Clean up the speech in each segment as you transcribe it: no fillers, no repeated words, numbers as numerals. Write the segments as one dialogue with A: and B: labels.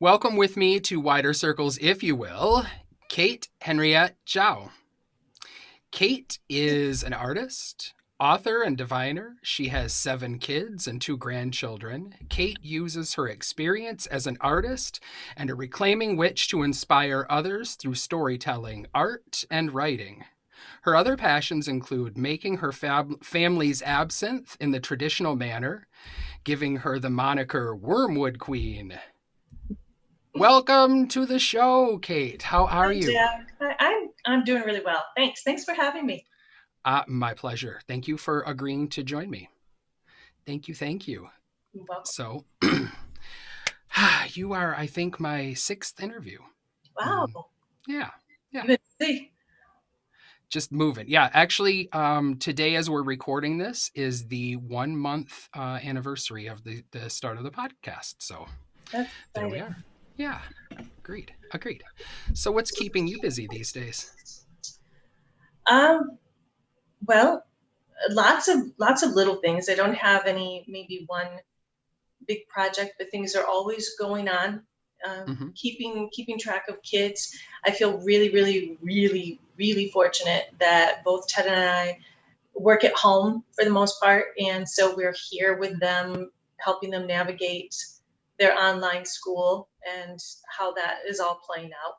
A: Welcome with me to wider circles, if you will, Kate Henriot Jauw. Kate is an artist, author, and diviner. She has 7 kids and 2 grandchildren. Kate uses her experience as an artist and a reclaiming witch to inspire others through storytelling, art, and writing. Her other passions include making her family's absinthe in the traditional manner, giving her the moniker Wormwood Queen. Welcome to the show, Kate. How are
B: Hi,
A: you?
B: Jack. I'm doing really well. Thanks. Thanks for having me.
A: My pleasure. Thank you for agreeing to join me. Thank you. Thank you.
B: You're welcome.
A: So, you are, I think, my 6th interview. Mm,
B: Wow.
A: yeah. Yeah.
B: You've been busy.
A: Just moving. Yeah. Actually, today, as we're recording this, is the 1 month anniversary of the start of the podcast. So,
B: That's
A: there we
B: exciting.
A: are. Yeah. Agreed. Agreed. So, what's keeping you busy these days?
B: Um, well, lots of little things. I don't have any maybe one big project, but things are always going on.
A: Hmm.
B: Keeping track of kids. I feel really, really, really, really fortunate that both Ted and I work at home for the most part, and so we're here with them, helping them navigate their online school and how that is all playing out.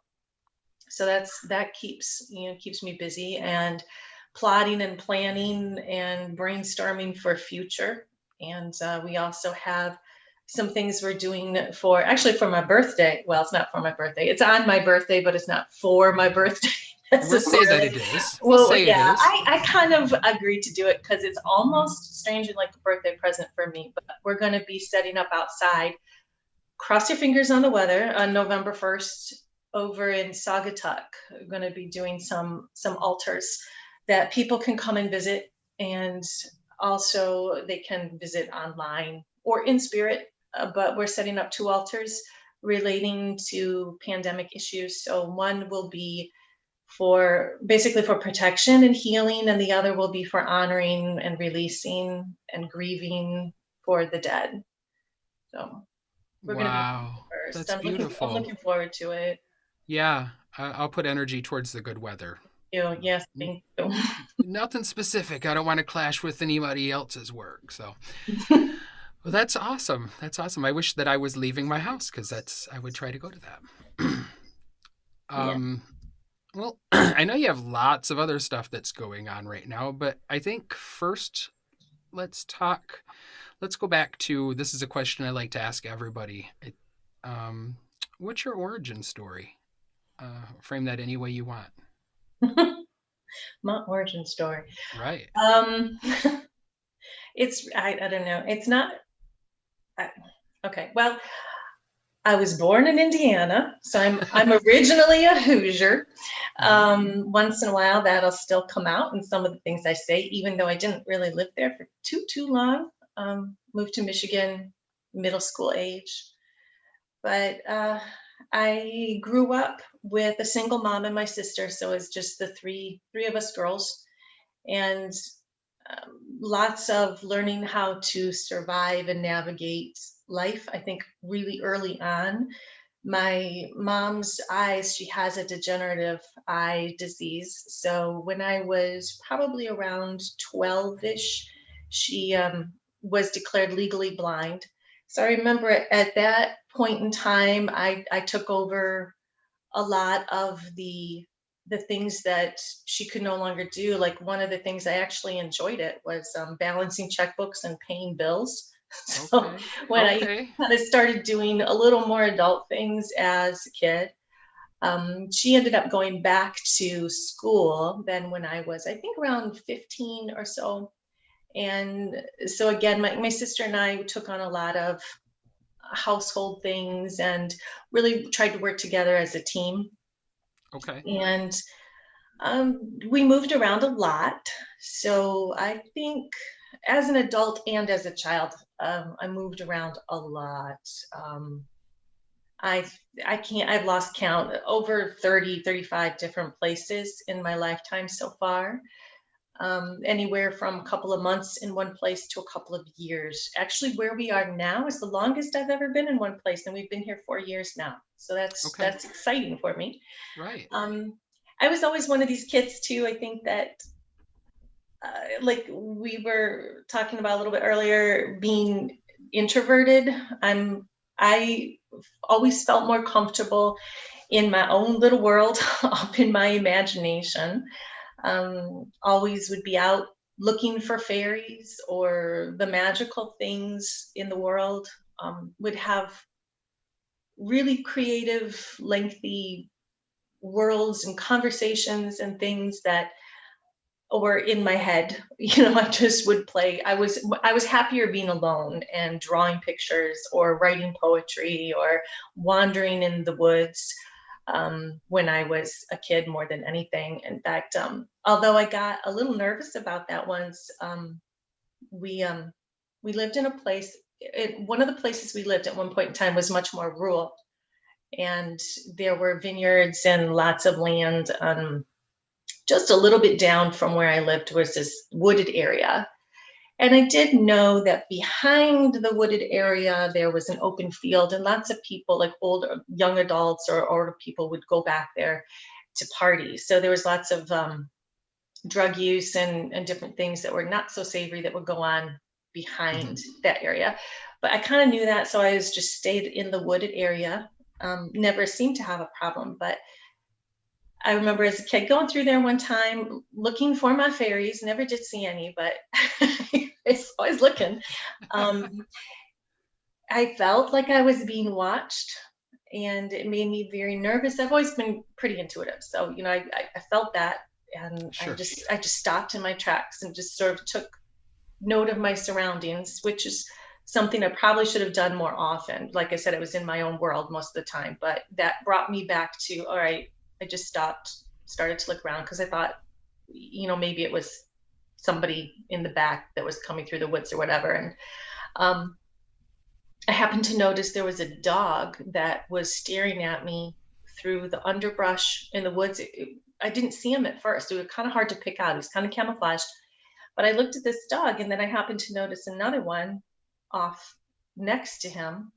B: So that keeps me busy and plotting and planning and brainstorming for future. And we also have some things we're doing for my birthday. Well, it's not for my birthday. It's on my birthday, but it's not for my birthday
A: We'll say that
B: necessarily.
A: it is. We'll
B: Well,
A: say it
B: yeah,
A: is.
B: I kind of agreed to do it because it's almost strangely like a birthday present for me. But we're going to be setting up outside. Cross your fingers on the weather on November 1st over in Saugatuck. We're going to be doing some altars that people can come and visit, and also they can visit online or in spirit. But we're setting up 2 altars relating to pandemic issues. So one will be for basically for protection and healing, and the other will be for honoring and releasing and grieving for the dead. So we're going to be
A: Wow.
B: first.
A: That's
B: I'm
A: beautiful.
B: looking forward to it.
A: Yeah. I'll put energy towards the good weather.
B: Yes,
A: N-
B: thank you.
A: Nothing specific. I don't want to clash with anybody else's work. So, well, that's awesome. That's awesome. I wish that I was leaving my house because I would try to go to that.
B: Yeah.
A: um, well, I know you have lots of other stuff that's going on right now, but I think first let's talk. Let's go back to this is a question I like to ask everybody. Um, what's your origin story? Frame that any way you want.
B: My origin story.
A: Right.
B: Um, I don't know. It's not I, okay. Well, I was born in Indiana, so I'm originally a Hoosier.
A: Hmm.
B: Once in a while, that'll still come out in some of the things I say, even though I didn't really live there for too long. Moved to Michigan, middle school age, but I grew up with a single mom and my sister, so it's just the three of us girls, and lots of learning how to survive and navigate life. I think really early on, my mom's eyes, she has a degenerative eye disease. So when I was probably around 12-ish, she was declared legally blind. So I remember at that point in time, I took over a lot of the things that she could no longer do. Like one of the things I actually enjoyed it was balancing checkbooks and paying bills. So
A: Okay.
B: when I
A: Okay.
B: kind of started doing a little more adult things as a kid, she ended up going back to school then when I was, I think, around 15 or so. And so again, my sister and I took on a lot of household things and really tried to work together as a team.
A: Okay.
B: And we moved around a lot. So I think as an adult and as a child, I moved around a lot. Um, I I can't, I've lost count, over 30, 35 different places in my lifetime so far. anywhere from a couple of months in one place to a couple of years. Actually, where we are now is the longest I've ever been in one place, and we've been here 4 years now. So
A: Okay.
B: that's exciting for me.
A: Right.
B: I was always one of these kids too. I think that, like we were talking about a little bit earlier, being introverted. I always felt more comfortable in my own little world, up in my imagination. Always would be out looking for fairies or the magical things in the world. Would have really creative, lengthy worlds and conversations and things that were in my head. I just would play. I was happier being alone and drawing pictures or writing poetry or wandering in the woods, when I was a kid, more than anything. In fact, although I got a little nervous about that once, we lived in a place. One of the places we lived at one point in time was much more rural, and there were vineyards and lots of land. Just a little bit down from where I lived was this wooded area. And I did know that behind the wooded area, there was an open field, and lots of people, like older, young adults or older people, would go back there to party. So there was lots of drug use and different things that were not so savory that would go on behind that area. But I kind of knew that, so I was just stayed in the wooded area. Never seemed to have a problem. But I remember as a kid going through there one time looking for my fairies. Never did see any, but it's always looking. I felt like I was being watched, and it made me very nervous. I've always been pretty intuitive, so I felt that, and
A: Sure.
B: I just stopped in my tracks and just sort of took note of my surroundings, which is something I probably should have done more often. Like I said, I was in my own world most of the time, but that brought me back to, all right, I just stopped, started to look around, because I thought, maybe it was somebody in the back that was coming through the woods or whatever. And I happened to notice there was a dog that was staring at me through the underbrush in the woods. I didn't see him at first. It was kind of hard to pick out. He was kind of camouflaged. But I looked at this dog, and then I happened to notice another one off next to him.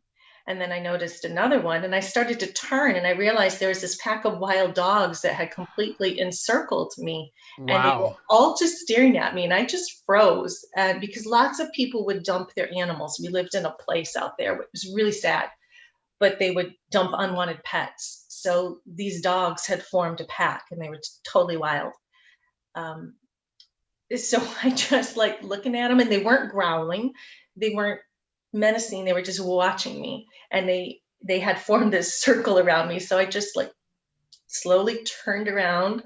B: And then I noticed another one, and I started to turn, and I realized there was this pack of wild dogs that had completely encircled me. And they were
A: Wow.
B: all just staring at me, and I just froze. And because lots of people would dump their animals. We lived in a place out there, it was really sad, but they would dump unwanted pets. So these dogs had formed a pack, and they were totally wild. So I just like looking at them, and they weren't growling. They weren't menacing. They were just watching me, and they had formed this circle around me. So I just like slowly turned around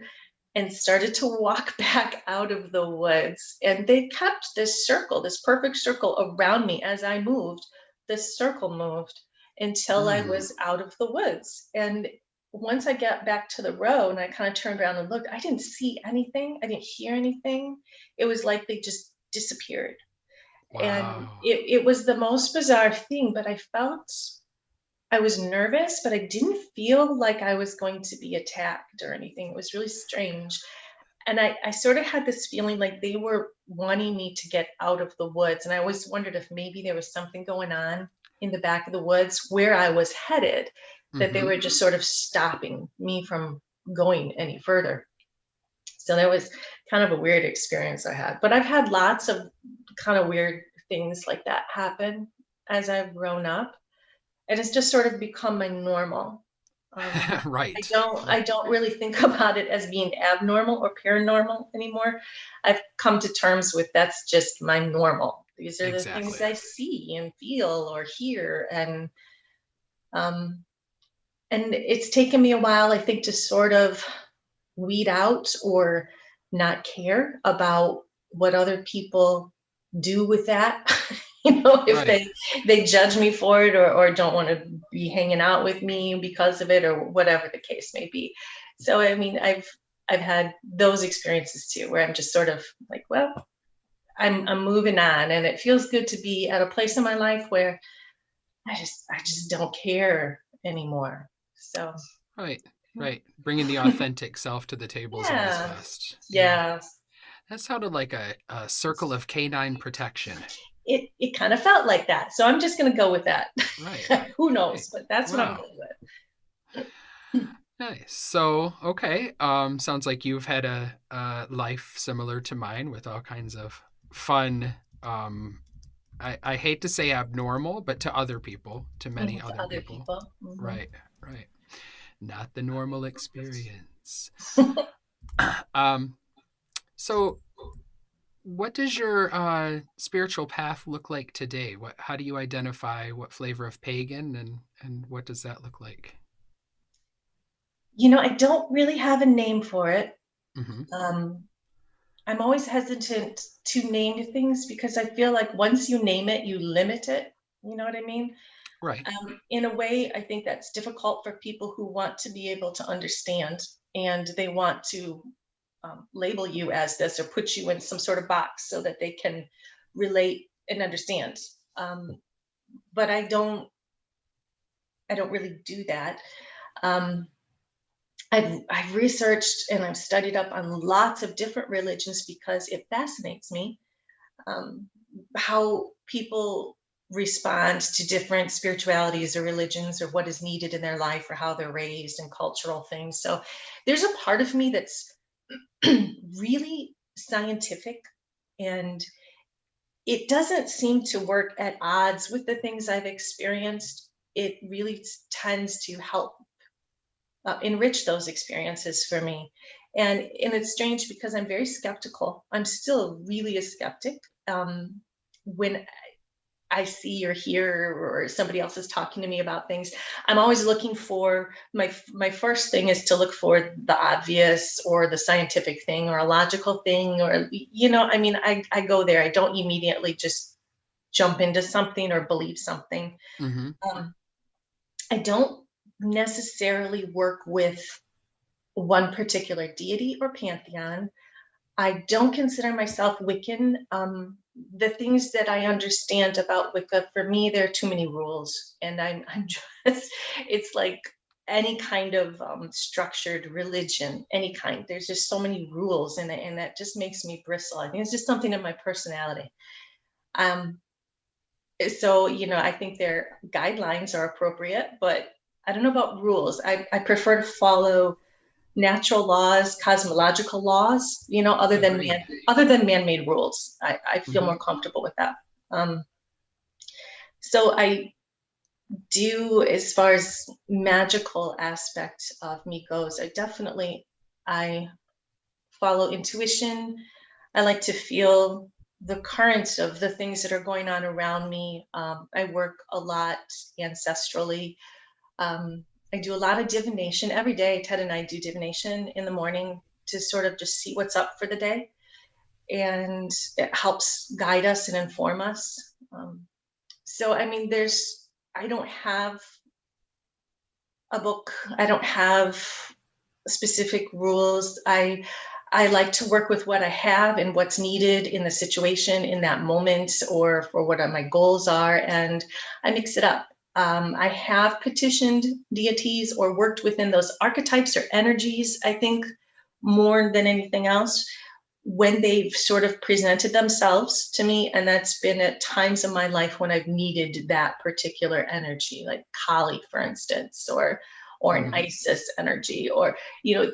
B: and started to walk back out of the woods. And they kept this circle, this perfect circle around me. As I moved, this circle moved until I was out of the woods. And once I got back to the road and I kind of turned around and looked, I didn't see anything. I didn't hear anything. It was like they just disappeared. And
A: Wow.
B: it was the most bizarre thing, but I felt I was nervous, but I didn't feel like I was going to be attacked or anything. It was really strange. And I sort of had this feeling like they were wanting me to get out of the woods. And I always wondered if maybe there was something going on in the back of the woods where I was headed, that they were just sort of stopping me from going any further. So that was kind of a weird experience I had. But I've had lots of kind of weird things like that happen as I've grown up. And it's just sort of become my normal. I
A: Right.
B: don't I
A: Right.
B: don't really think about it as being abnormal or paranormal anymore. I've come to terms with that's just my normal. These are the things
A: Exactly.
B: I see and feel or hear, um, and it's taken me a while, I think, to sort of weed out or not care about what other people do with that. If
A: Right.
B: they judge me for it, or don't want to be hanging out with me because of it, or whatever the case may be. So I mean, I've had those experiences too, where I'm just sort of like, well, I'm moving on, and it feels good to be at a place in my life where I just don't care anymore. So
A: Right. Right. Bringing the authentic self to the table is always
B: yeah,
A: best. Yeah.
B: yeah.
A: That sounded like a circle of canine protection.
B: It kind of felt like that. So I'm just going to go with that.
A: Right.
B: Who
A: Right.
B: knows? But that's what I'm
A: Wow.
B: going with.
A: Nice. So, okay. Sounds like you've had a life similar to mine with all kinds of fun. I hate to say abnormal, but to other people, to many
B: To
A: other
B: other
A: people.
B: people. Hmm.
A: Right. Right. Not the normal experience. Um, so what does your spiritual path look like today? How do you identify what flavor of pagan and what does that look like?
B: I don't really have a name for it.
A: Mm-hmm.
B: Um, I'm always hesitant to name things because I feel like once you name it, you limit it. You know what I mean?
A: Right.
B: In a way, I think that's difficult for people who want to be able to understand and they want to label you as this or put you in some sort of box so that they can relate and understand. But I don't really do that. Um, I've researched and I've studied up on lots of different religions because it fascinates me, um, how people respond to different spiritualities or religions or what is needed in their life or how they're raised and cultural things. So there's a part of me that's really scientific, and it doesn't seem to work at odds with the things I've experienced. It really tends to help enrich those experiences for me. And it's strange because I'm very skeptical. I'm still really a skeptic. When I see or hear or somebody else is talking to me about things, I'm always looking for my first thing is to look for the obvious or the scientific thing or a logical thing or I mean I go there. I don't immediately just jump into something or believe something.
A: Mm-hmm.
B: Um, I don't necessarily work with one particular deity or pantheon. I don't consider myself Wiccan. The things that I understand about Wicca, for me, there are too many rules, and I'm just, it's like any kind of structured religion, any kind. There's just so many rules in it, and that just makes me bristle. I think it's just something in my personality. Um, so, I think their guidelines are appropriate, but I don't know about rules. I prefer to follow natural laws, cosmological laws,
A: Agreed.
B: other than man-made rules. I feel
A: Mm-hmm.
B: more comfortable with that. Um, so I do, as far as magical aspect of me goes, I follow intuition. I like to feel the currents of the things that are going on around me. I work a lot ancestrally. I do a lot of divination every day. Ted and I do divination in the morning to sort of just see what's up for the day. And it helps guide us and inform us. So, I mean, I don't have a book, I don't have specific rules. I like to work with what I have and what's needed in the situation in that moment or for what my goals are, and I mix it up. I have petitioned deities or worked within those archetypes or energies, I think, more than anything else, when they've sort of presented themselves to me. And that's been at times in my life when I've needed that particular energy, like Kali, for instance, or an
A: Mm-hmm.
B: Isis energy, or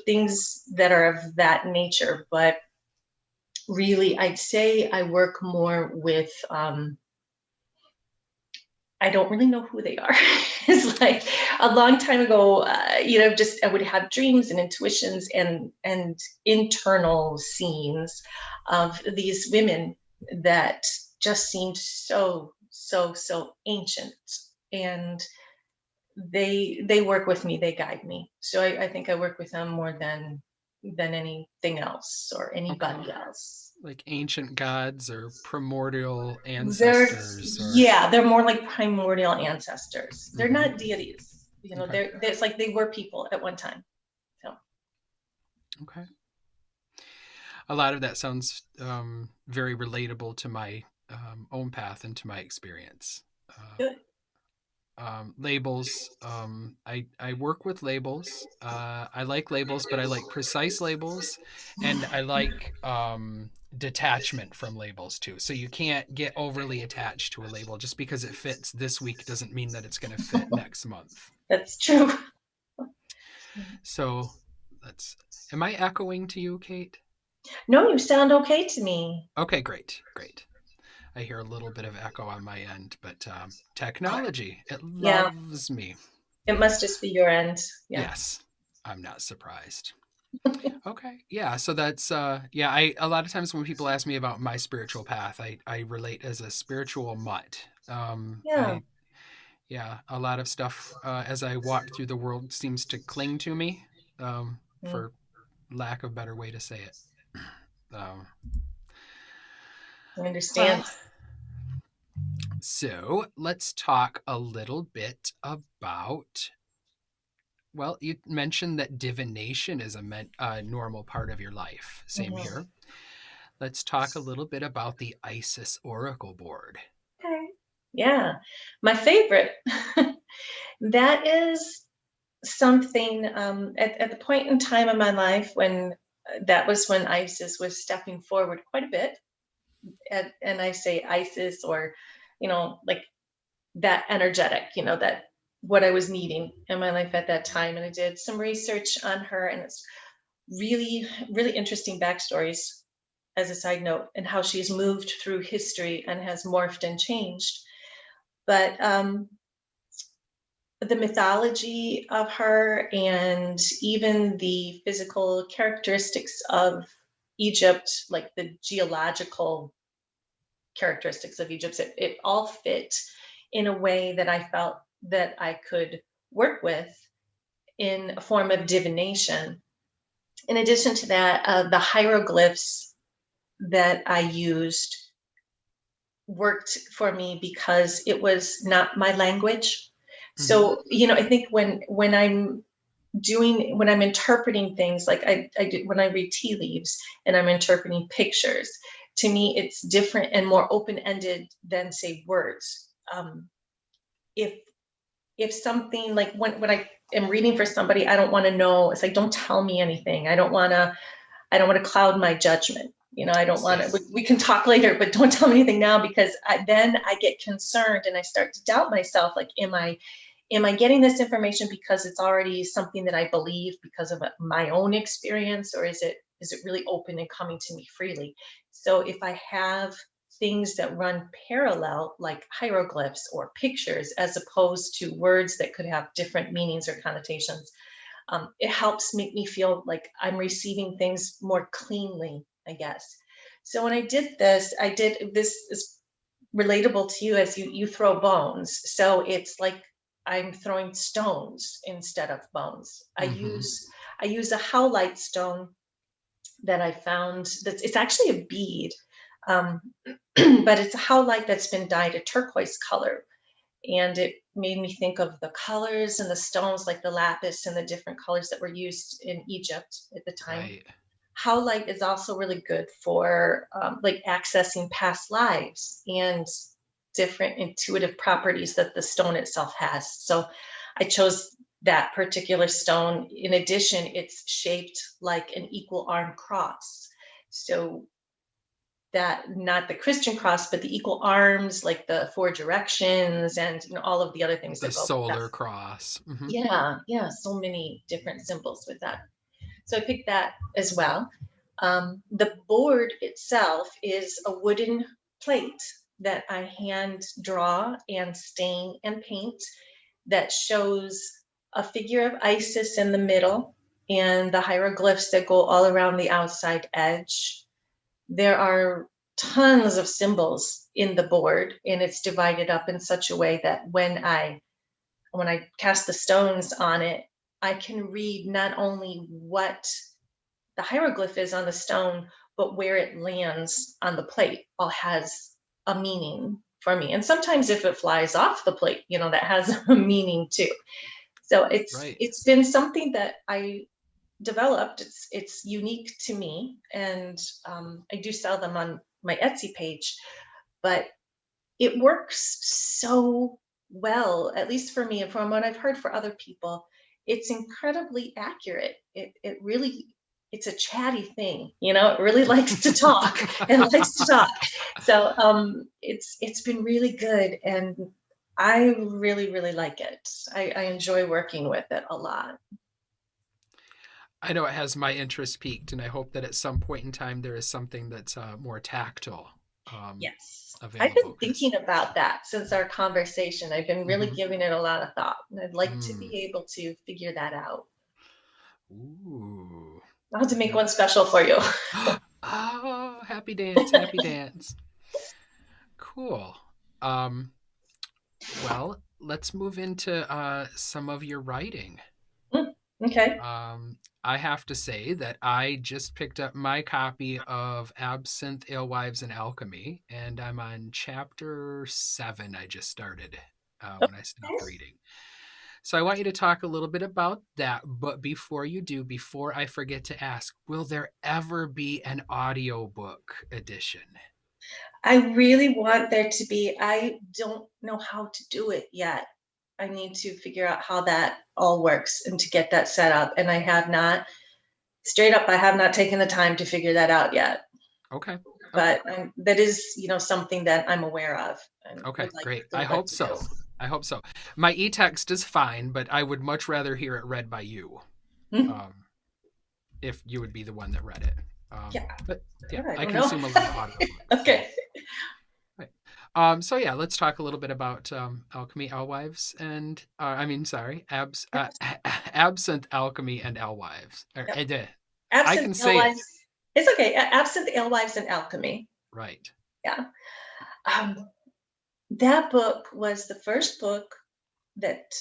B: things that are of that nature. But really, I'd say I work more with I don't really know who they are. It's like a long time ago, just I would have dreams and intuitions and internal scenes of these women that just seemed so so so ancient, and they work with me, they guide me. So I think I work with them more than anything else or
A: Okay.
B: anybody else.
A: Like ancient gods or primordial
B: They're
A: ancestors or
B: Yeah, they're more like primordial ancestors. They're
A: mm-hmm.
B: not deities.
A: Okay.
B: It's like they were people at one time. So
A: Okay. A lot of that sounds very relatable to my own path and to my experience. Uh,
B: good.
A: Labels. I work with labels. I like labels, but I like precise labels, and I like detachment from labels too. So you can't get overly attached to a label. Just because it fits this week doesn't mean that it's going to fit next month.
B: That's true.
A: So that's. Am I echoing to you, Kate?
B: No, you sound okay to me.
A: Okay, great, great. I hear a little bit of echo on my end, but technology, it
B: Yeah,
A: loves me.
B: it must just be your end. Yeah.
A: Yes, I'm not surprised. Okay, yeah. So that's yeah. I a lot of times when people ask me about my spiritual path, I relate as a spiritual mutt.
B: Yeah.
A: I yeah, a lot of stuff as I walk through the world seems to cling to me,
B: Mm,
A: for lack of a better way to say it. Um,
B: I understand.
A: well, so let's talk a little bit about. Well, you mentioned that divination is a normal part of your life. Same
B: Mhm.
A: here. Let's talk a little bit about the Isis Oracle board.
B: Okay. Yeah. My favorite. That is something at the point in time in my life when that was when ISIS was stepping forward quite a bit. And I say ISIS or, like that energetic, that what I was needing in my life at that time. And I did some research on her, and it's really, really interesting backstories as a side note, and how she's moved through history and has morphed and changed. But the mythology of her and even the physical characteristics of Egypt, like the geological characteristics of Egypt, it all fit in a way that I felt that I could work with in a form of divination. In addition to that, the hieroglyphs that I used worked for me because it was not my language.
A: Mm-hmm.
B: So, I think when I'm interpreting things, like I do when I read tea leaves and I'm interpreting pictures, to me it's different and more open-ended than say words. If something, like when I am reading for somebody, I don't want to know. It's like, don't tell me anything. I don't want to cloud my judgment. I don't want to.
A: Same.
B: We can talk later, but don't tell me anything now, because then I get concerned and I start to doubt myself. Like, am I getting this information because it's already something that I believe because of my own experience, or is it really open and coming to me freely? So if I have things that run parallel, like hieroglyphs or pictures, as opposed to words that could have different meanings or connotations, it helps make me feel like I'm receiving things more cleanly, I guess. So when I did this is relatable to you, as you throw bones. So it's like I'm throwing stones instead of bones. I
A: Mm-hmm.
B: use I use a howlite stone that I found. It's actually a bead, um, but it's a howlite that's been dyed a turquoise color, and it made me think of the colors and the stones, like the lapis and the different colors that were used in Egypt at the time.
A: Right.
B: Howlite is also really good for like accessing past lives and different intuitive properties that the stone itself has. So I chose that particular stone. In addition, it's shaped like an equal arm cross. So that, not the Christian cross, but the equal arms, like the four directions, and all of the other things
A: The
B: that go with that.
A: solar cross. Mm-hmm.
B: Yeah, yeah, so many different symbols with that. So I picked that as well. The board itself is a wooden plate that I hand draw and stain and paint, that shows a figure of Isis in the middle and the hieroglyphs that go all around the outside edge. There are tons of symbols in the board, and it's divided up in such a way that when I cast the stones on it, I can read not only what the hieroglyph is on the stone, but where it lands on the plate all has a meaning for me. And sometimes if it flies off the plate, that has a meaning too. So it's
A: Right.
B: it's been something that I developed. It's unique to me, and I do sell them on my Etsy page, but it works so well, at least for me, and from what I've heard for other people. It's incredibly accurate. It really. it's a chatty thing, it really likes to talk and likes to talk. So it's been really good, and I really, really like it. I enjoy working with it a lot.
A: I know it has my interest peaked, and I hope that at some point in time there is something that's more tactile
B: Yes. I've been
A: available. Because
B: thinking about that since our conversation. I've been really
A: mm-hmm.
B: giving it a lot of thought, and I'd like to
A: Mm.
B: be able to figure that out.
A: Ooh,
B: I'll have to make
A: now,
B: one special for you.
A: oh, happy dance, happy dance. Cool. Um, well, let's move into some of your writing.
B: Mm, okay.
A: I have to say that I just picked up my copy of Absinthe, Alewives, and Alchemy, and I'm on chapter 7. I just started when I
B: Okay.
A: stopped reading. So I want you to talk a little bit about that. But before you do, before I forget to ask, will there ever be an audiobook edition?
B: I really want there to be. I don't know how to do it yet. I need to figure out how that all works and to get that set up. And I have not, straight up, I have not taken the time to figure that out yet.
A: Okay. Okay.
B: But that is, something that I'm aware of and
A: Okay. Great. I
B: would like
A: hope
B: to do.
A: so. I hope so. My e-text is fine, but I would much rather hear it read by you.
B: Hmm.
A: Um, if you would be the one that read it.
B: Yeah,
A: But yeah,
B: I
A: I
B: don't know.
A: consume a lot of audiobooks. So,
B: Okay.
A: right. So yeah, let's talk a little bit about alchemy, alewives, and sorry, absinthe, alchemy, and alewives.
B: Yep.
A: I
B: Absinthe
A: can say it
B: alewives. It's okay. Absinthe alewives and alchemy.
A: right.
B: Yeah. Um, that book was the first book that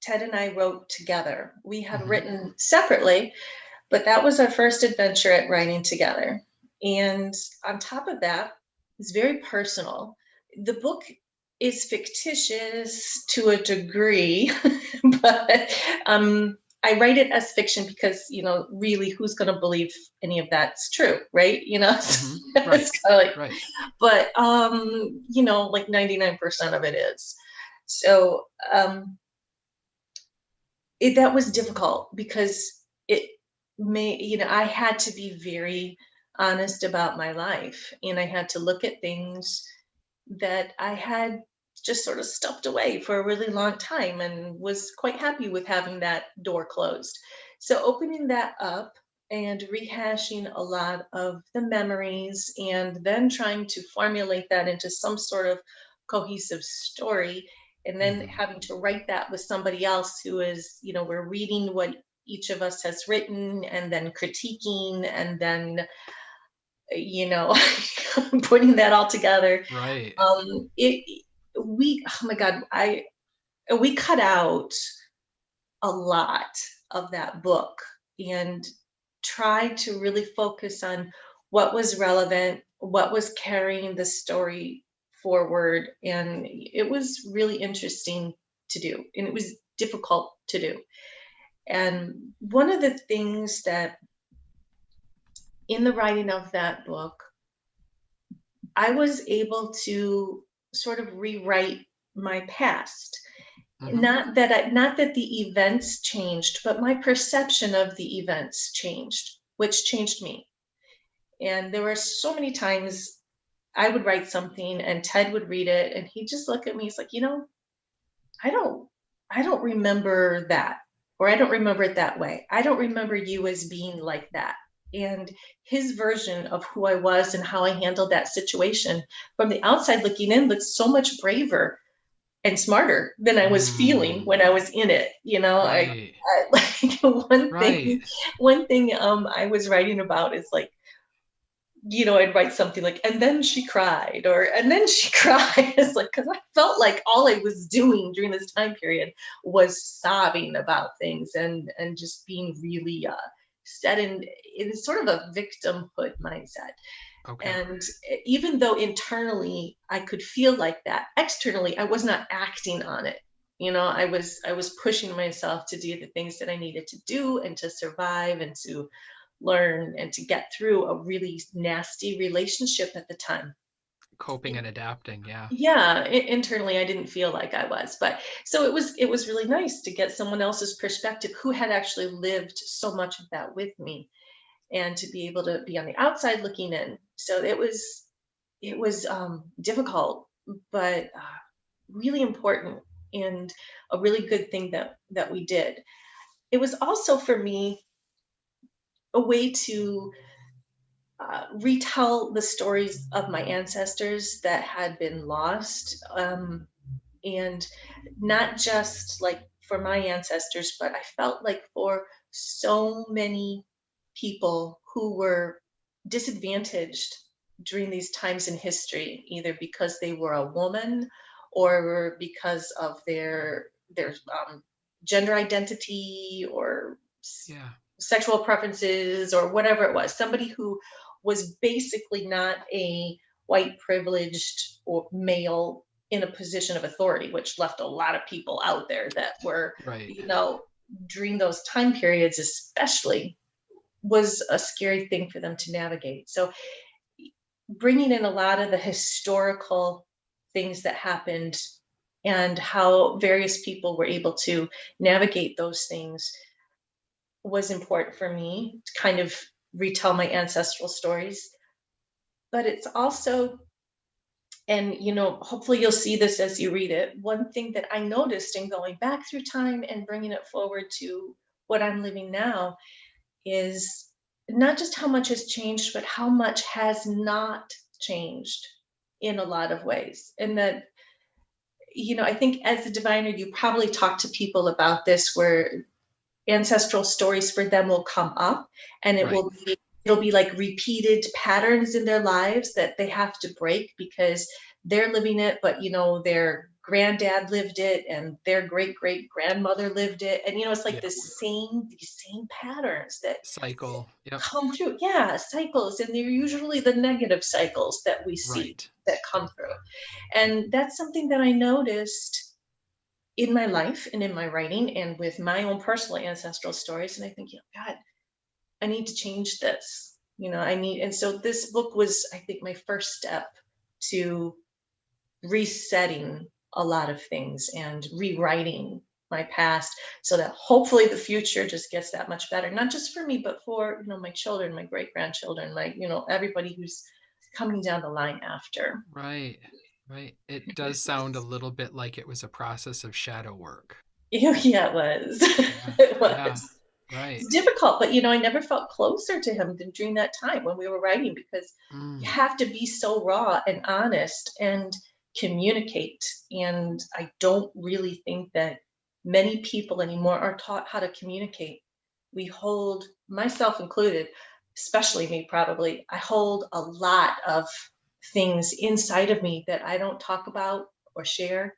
B: Ted and I wrote together. We had
A: Hmm.
B: written separately, but that was our first adventure at writing together. And on top of that, it's very personal. The book is fictitious to a degree, but I write it as fiction because, really, who's going to believe any of that's true, right?
A: Hmm.
B: It's
A: Right.
B: kind of like,
A: Right.
B: but, like 99% of it is. So, that was difficult because it I had to be very honest about my life, and I had to look at things that I had just sort of stuffed away for a really long time and was quite happy with having that door closed. So opening that up and rehashing a lot of the memories and then trying to formulate that into some sort of cohesive story, and then
A: Hmm.
B: having to write that with somebody else who is, we're reading what each of us has written and then critiquing and then, you know putting that all together.
A: Right.
B: It we Oh my god, I we cut out a lot of that book and tried to really focus on what was relevant, what was carrying the story forward, and it was really interesting to do, and it was difficult to do. And one of the things that in the writing of that book, I was able to sort of rewrite my past.
A: Hmm.
B: Not that the events changed, but my perception of the events changed, which changed me. And there were so many times I would write something and Ted would read it and he'd just look at me. He's like, I don't I don't remember that, or I don't remember it that way. I don't remember you as being like that. And his version of who I was and how I handled that situation from the outside looking in looked so much braver and smarter than I was feeling when I
A: Mm.
B: was in it.
A: Right.
B: Like
A: Right.
B: one thing I was writing about is like, I'd write something like, and then she cried, or, and then she cried. It's like, because I felt like all I was doing during this time period was sobbing about things and just being really set in sort of a victimhood mindset.
A: Okay.
B: And even though internally I could feel like that, externally I was not acting on it. I was pushing myself to do the things that I needed to do and to survive and to learn and to get through a really nasty relationship at the time.
A: Coping and adapting. Yeah.
B: Yeah, internally I didn't feel like I was, but so it was really nice to get someone else's perspective who had actually lived so much of that with me. and to be able to be on the outside looking in. So it was difficult, but really important, and a really good thing that we did. It was also for me a way to retell the stories of my ancestors that had been lost, and not just like for my ancestors, but I felt like for so many people who were disadvantaged during these times in history, either because they were a woman or because of their gender identity or
A: Yeah.
B: sexual preferences or whatever it was. Somebody who was basically not a white privileged or male in a position of authority, which left a lot of people out there that were,
A: Right.
B: you know, during those time periods, especially, was a scary thing for them to navigate. So, bringing in a lot of the historical things that happened and how various people were able to navigate those things was important for me to kind of retell my ancestral stories. But it's also, and hopefully you'll see this as you read it, one thing that I noticed in going back through time and bringing it forward to what I'm living now is not just how much has changed, but how much has not changed in a lot of ways. And that, I think as a diviner, you probably talk to people about this where ancestral stories for them will come up, and
A: Right.
B: it'll be like repeated patterns in their lives that they have to break because they're living it, but their granddad lived it and their great great grandmother lived it, and it's like
A: Yeah.
B: these same patterns that
A: Cycle. Yep.
B: come through, yeah, cycles, and they're usually the negative cycles that we see
A: Right.
B: that come through. And that's something that I noticed in my life and in my writing and with my own personal ancestral stories. And I think, God, I need to change this. And so this book was, I think, my first step to resetting a lot of things and rewriting my past so that hopefully the future just gets that much better, not just for me, but for, my children, my great grandchildren, my, everybody who's coming down the line after.
A: Right. Right. It does sound a little bit like it was a process of shadow work.
B: Yeah, it was.
A: Yeah.
B: It
A: Yeah.
B: was.
A: Right.
B: It's difficult, but I never felt closer to him than during that time when we were writing because you
A: Mm.
B: have to be so raw and honest and communicate. And I don't really think that many people anymore are taught how to communicate. We hold, myself included, especially me probably, I hold a lot of things inside of me that I don't talk about or share,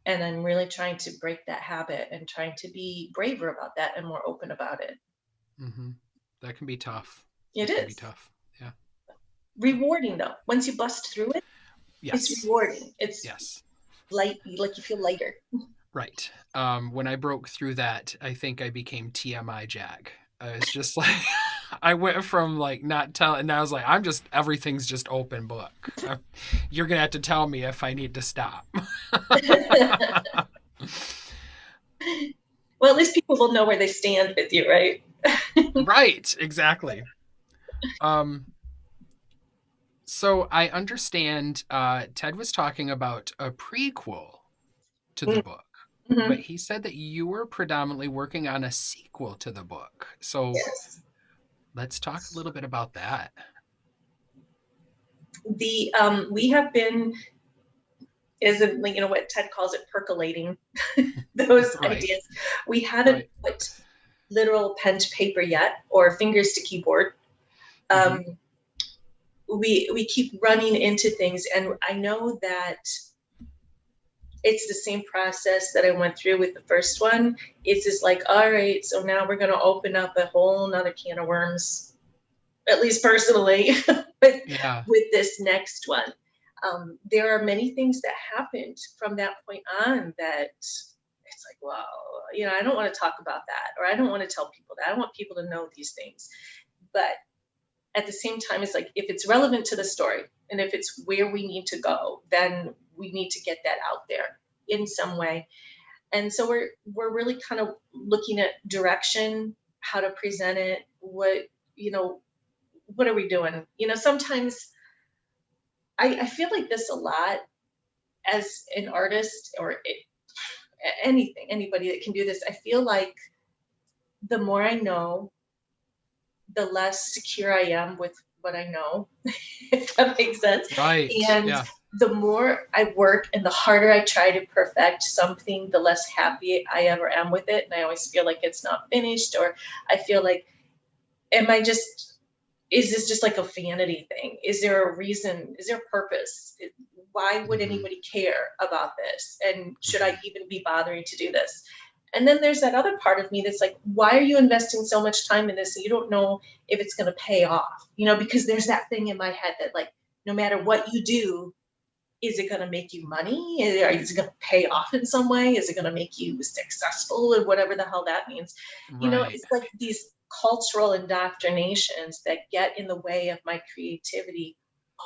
B: and I'm really trying to break that habit and trying to be braver about that and more open about it.
A: Mm-hmm. That can be tough.
B: It
A: That can be
B: is
A: tough. Yeah.
B: rewarding though. Once you bust through it, it's
A: Yes.
B: rewarding. It's
A: Yes.
B: light, like you feel lighter.
A: Right. When I broke through that, I think I became TMI Jack. It's just like I went from like not telling, and I was like, I'm just everything's just open book. You're gonna have to tell me if I need to stop.
B: Well, at least people will know where they stand with you, right?
A: Right. Exactly. Um, so I understand Ted was talking about a prequel to the book, but
B: Mm-hmm.
A: he said that you were predominantly working on a sequel to the book. So
B: Yes.
A: let's talk a little bit about that.
B: The we have been, isn't what Ted calls it, percolating those
A: Right.
B: ideas. We haven't
A: Right.
B: put literal pen to paper yet or fingers to keyboard.
A: Mm-hmm.
B: Um, we keep running into things, and I know that it's the same process that I went through with the first one. It's just like, all right, so now we're going to open up a whole nother can of worms, at least personally,
A: Yeah.
B: with this next one. There are many things that happened from that point on that it's like, wow, I don't want to talk about that, or I don't want to tell people that. I want people to know these things. But at the same time, it's like, if it's relevant to the story and if it's where we need to go, then we need to get that out there in some way. And so we're really kind of looking at direction, how to present it, what what are we doing? Sometimes I feel like this a lot as an artist or anything, anybody that can do this. I feel like the more I know, the less secure I am with what I know, if that makes sense.
A: Right.
B: And
A: Yeah.
B: the more I work and the harder I try to perfect something, the less happy I ever am with it. And I always feel like it's not finished, or I feel like, am I just, is this just like a vanity thing? Is there a reason? Is there a purpose? Why would
A: Hmm.
B: anybody care about this? And should
A: Hmm.
B: I even be bothering to do this? And then there's that other part of me that's like, why are you investing so much time in this? And you don't know if it's going to pay off, because there's that thing in my head that, like, no matter what you do, is it going to make you money? Is it going to pay off in some way? Is it going to make you successful, or whatever the hell that means?
A: Right.
B: It's like these cultural indoctrinations that get in the way of my creativity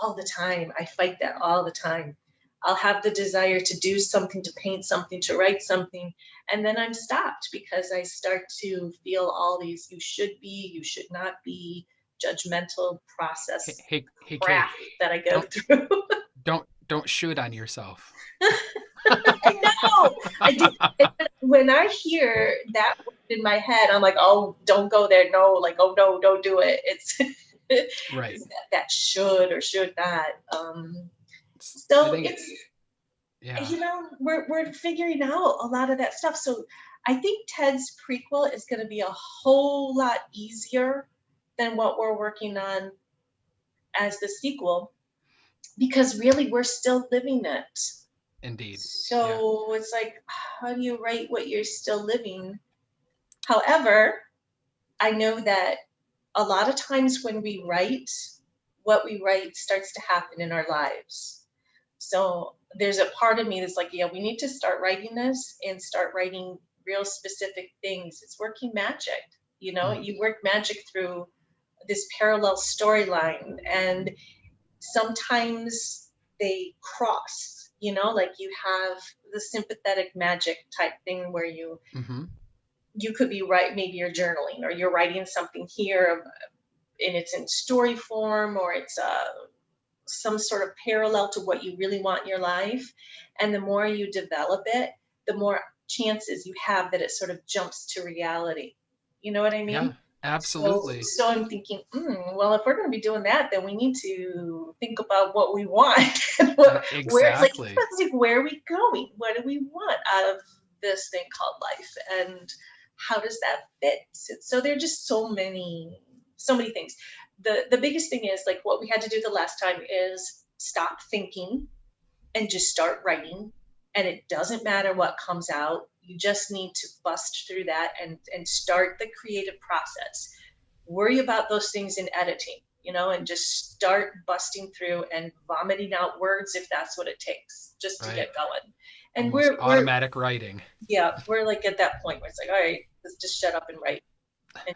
B: all the time. I fight that all the time. I'll have the desire to do something, to paint something, to write something, and then I'm stopped because I start to feel all these you should be, you should not be, judgmental
A: Hey,
B: process
A: hey, hey,
B: crap
A: Kate,
B: that I go
A: don't
B: through.
A: don't shoot on yourself.
B: I know. I do. And when I hear that word in my head, I'm like, oh, don't go there. No, like, oh no, don't do it. It's
A: Right.
B: that should or should not.
A: I
B: So
A: think it.
B: it's,
A: Yeah.
B: we're figuring out a lot of that stuff. So I think Ted's prequel is going to be a whole lot easier than what we're working on as the sequel, because really we're still living it.
A: Indeed. Yeah.
B: So it's like, how do you write what you're still living? However, I know that a lot of times when we write, what we write starts to happen in our lives. So there's a part of me that's like, yeah, we need to start writing this and start writing real specific things. It's working magic.
A: Mm.
B: You work magic through this parallel storyline, and sometimes they cross, like you have the sympathetic magic type thing where
A: Hmm.
B: you could be right, maybe you're journaling or you're writing something here, and it's in story form, or it's some sort of parallel to what you really want in your life. And the more you develop it, the more chances you have that it sort of jumps to reality. You know what I
A: Yeah.
B: mean?
A: Absolutely.
B: So I'm thinking, well, if we're going to be doing that, then we need to think about what we want. Where, like,
A: Exactly.
B: where are we going? What do we want out of this thing called life? And how does that fit? So there are just so many things. The biggest thing is, like, what we had to do the last time is stop thinking and just start writing. And it doesn't matter what comes out. You just need to bust through that and start the creative process. Worry about those things in editing, and just start busting through and vomiting out words if that's what it takes, just to
A: Right.
B: get going. And
A: Almost
B: we're
A: automatic writing.
B: yeah, we're like at that point where it's like, all right, let's just shut up and write. And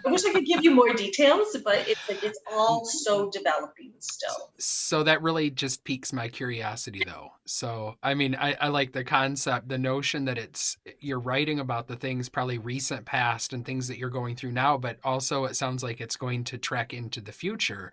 B: I wish I could give you more details, but it's like it's all so developing still.
A: So that really just piques my curiosity, though. So I mean, I like the concept, the notion that you're writing about the things probably recent past and things that you're going through now, but also it sounds like it's going to trek into the future.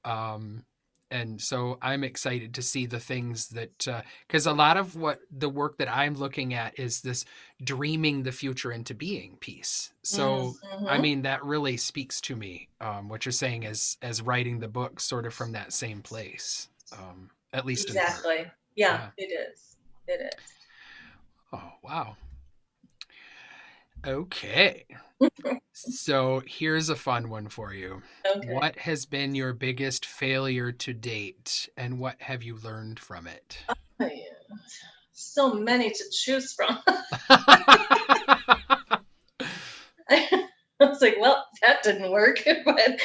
A: um, and so I'm excited to see the things that, because a lot of what the work that I'm looking at is this dreaming the future into being piece. So I
B: Mm-hmm.
A: mean that really speaks to me. What you're saying as writing the book sort of from that same place, at least in part.
B: Exactly. Yeah,
A: Yeah.
B: it is. It
A: Oh wow. Okay. So here's a fun one for you.
B: is. Okay.
A: What has been your biggest failure to date, and what have you learned from it?
B: Oh, yeah. So many to choose from. I was like, well, that didn't work. But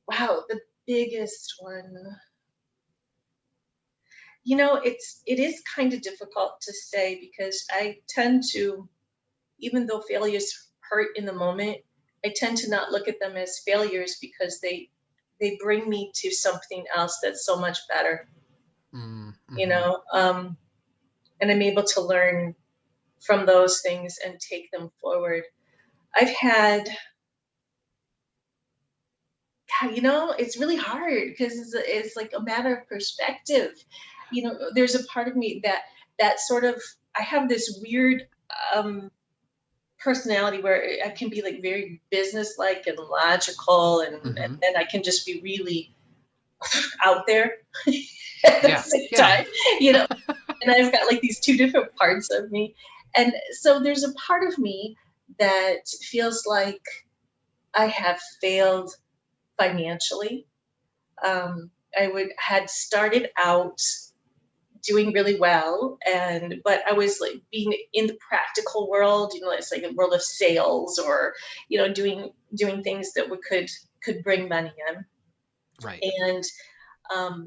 B: wow, the biggest one. It is kind of difficult to say because I tend to, even though failures hurt in the moment, I tend to not look at them as failures because they bring me to something else that's so much better, you
A: Mm-hmm.
B: know. And I'm able to learn from those things and take them forward. I've had God, it's really hard because it's like a matter of perspective. There's a part of me that sort of, I have this weird um, personality where I can be like very business-like and logical, and
A: Hmm.
B: then I can just be really out there at the
A: Yeah.
B: same
A: Yeah.
B: time, you know. And I've got like these two different parts of me, and so there's a part of me that feels like I have failed financially. I would had started out doing really well, but I was like being in the practical world, it's like a world of sales, or doing things that could bring money
A: Right.
B: in. And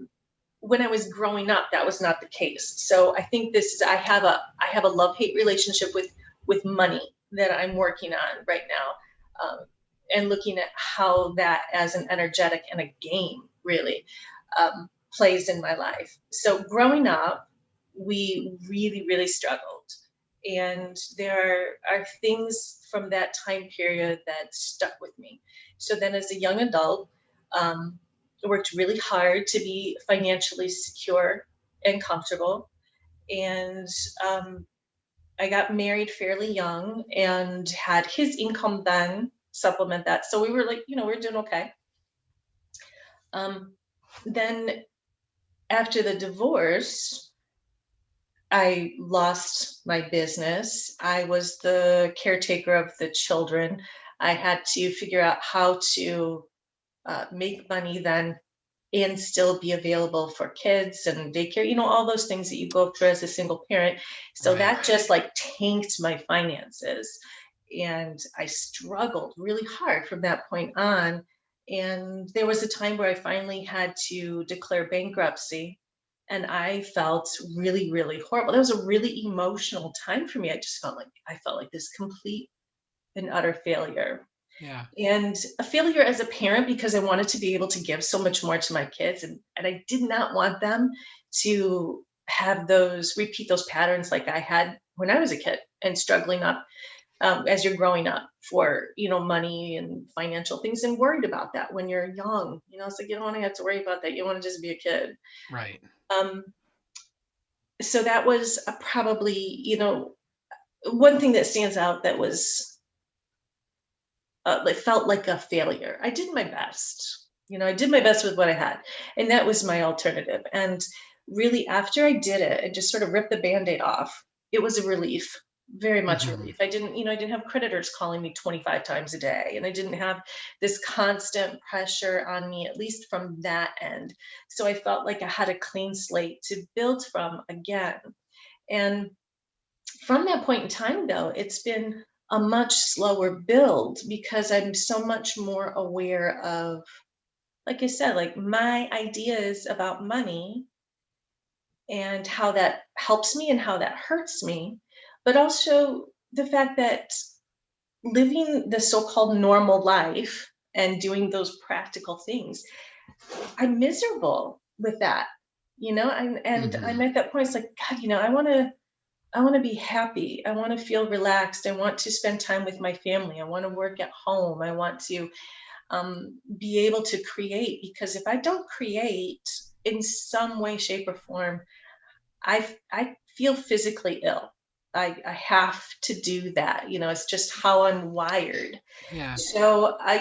B: when I was growing up, that was not the case. So I think I have a love-hate relationship with money that I'm working on right now, and looking at how that as an energetic and a game really plays in my life. So growing up, we really, really struggled. And there are things from that time period that stuck with me. So then, as a young adult, um, worked really hard to be financially secure and comfortable. And um, I got married fairly young and had his income then supplement that. So we were like, we are doing okay. Um, then after the divorce, I lost my business. I was the caretaker of the children. I had to figure out how to make money then and still be available for kids and daycare, all those things that you go through as a single parent. So
A: Right.
B: that just like tanked my finances. And I struggled really hard from that point on. And there was a time where I finally had to declare bankruptcy. And I felt really, really horrible. That was a really emotional time for me. I felt like this complete and utter failure,
A: Yeah.
B: and a failure as a parent, because I wanted to be able to give so much more to my kids, and I did not want them to have those repeat those patterns like I had when I was a kid and struggling up, as you're growing up for money and financial things, and worried about that when you're young. It's like you don't want to have to worry about that. You want to just be a kid.
A: Right.
B: Um, so that was probably one thing that stands out that was it felt like a failure. I did my best. I did my best with what I had, and that was my alternative. And really, after I did it and just sort of ripped the band-aid off, it was a relief, very much
A: Hmm.
B: relief. I didn't have creditors calling me 25 times a day, and I didn't have this constant pressure on me, at least from that end. So I felt like I had a clean slate to build from again. And from that point in time, though, it's been a much slower build because I'm so much more aware of, like I said, like my ideas about money and how that helps me and how that hurts me, but also the fact that living the so called normal life and doing those practical things, I'm miserable with that. And
A: Hmm.
B: I'm at that point, it's like, God, I want to be happy. I want to feel relaxed. I want to spend time with my family. I want to work at home. I want to be able to create, because if I don't create in some way, shape, or form, I feel physically ill. I have to do that. It's just how I'm wired.
A: Yeah.
B: So I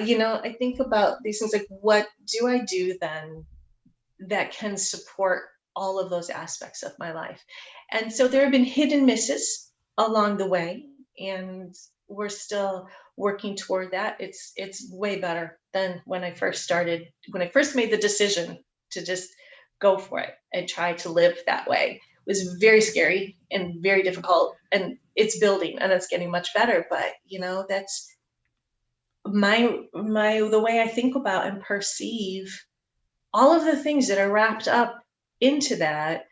B: think about these things like, what do I do then that can support all of those aspects of my life? And so there have been hit and misses along the way, and we're still working toward that. It's way better than when I first made the decision to just go for it and try to live that way. It was very scary and very difficult, and it's building and it's getting much better. But that's the way I think about and perceive all of the things that are wrapped up into that.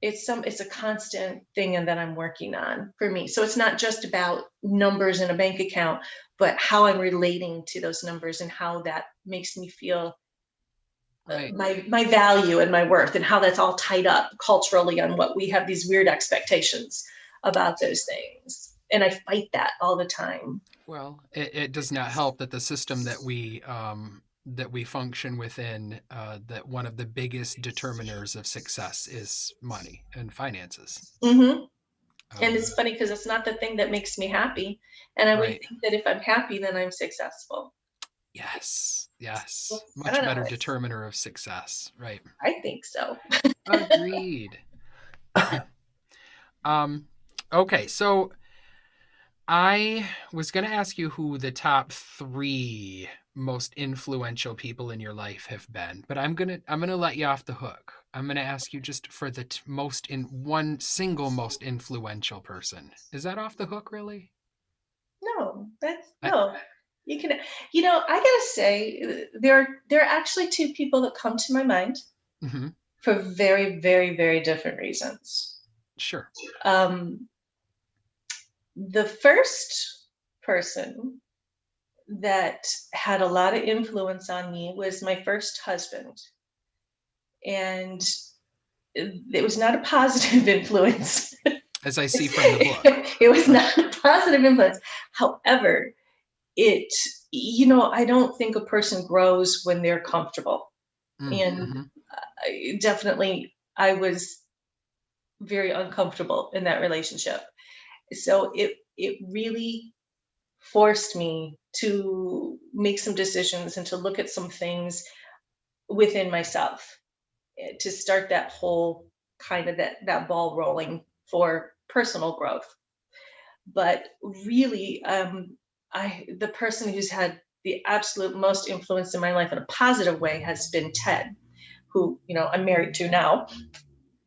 B: It's a constant thing and that I'm working on for me. So it's not just about numbers in a bank account, but how I'm relating to those numbers and how that makes me feel,
A: Right.
B: my value and my worth, and how that's all tied up culturally on what we have these weird expectations about those things. And I fight that all the time.
A: Well, it does not help that the system that we that we function within, that one of the biggest determiners of success is money and finances.
B: Mm-hmm. And
A: Um,
B: it's funny because it's not the thing that makes me happy. And I would
A: right.
B: think that if I'm happy, then I'm successful.
A: Yes. Yes.
B: I
A: Much
B: don't
A: better
B: know.
A: determiner of success. Right.
B: I think so.
A: Agreed. um, okay. So I was going to ask you who the top three most influential people in your life have been, but I'm gonna let you off the hook. I'm gonna ask you just for the most in one single most influential person. Is that off the hook, really?
B: No, that's
A: I,
B: no. You can, I gotta say, there are actually two people that come to my mind
A: mhm,
B: for very, very, very different reasons.
A: sure.
B: Um, the first person that had a lot of influence on me was my first husband. And it was not a positive influence.
A: As I see from the book,
B: It was
A: right?
B: not a positive influence. However, it, I don't think a person grows when they're comfortable. And
A: Mm-hmm.
B: I was very uncomfortable in that relationship. So it really forced me to make some decisions and to look at some things within myself, to start that whole kind of that ball rolling for personal growth. But really, the person who's had the absolute most influence in my life in a positive way has been Ted, who I'm married to now.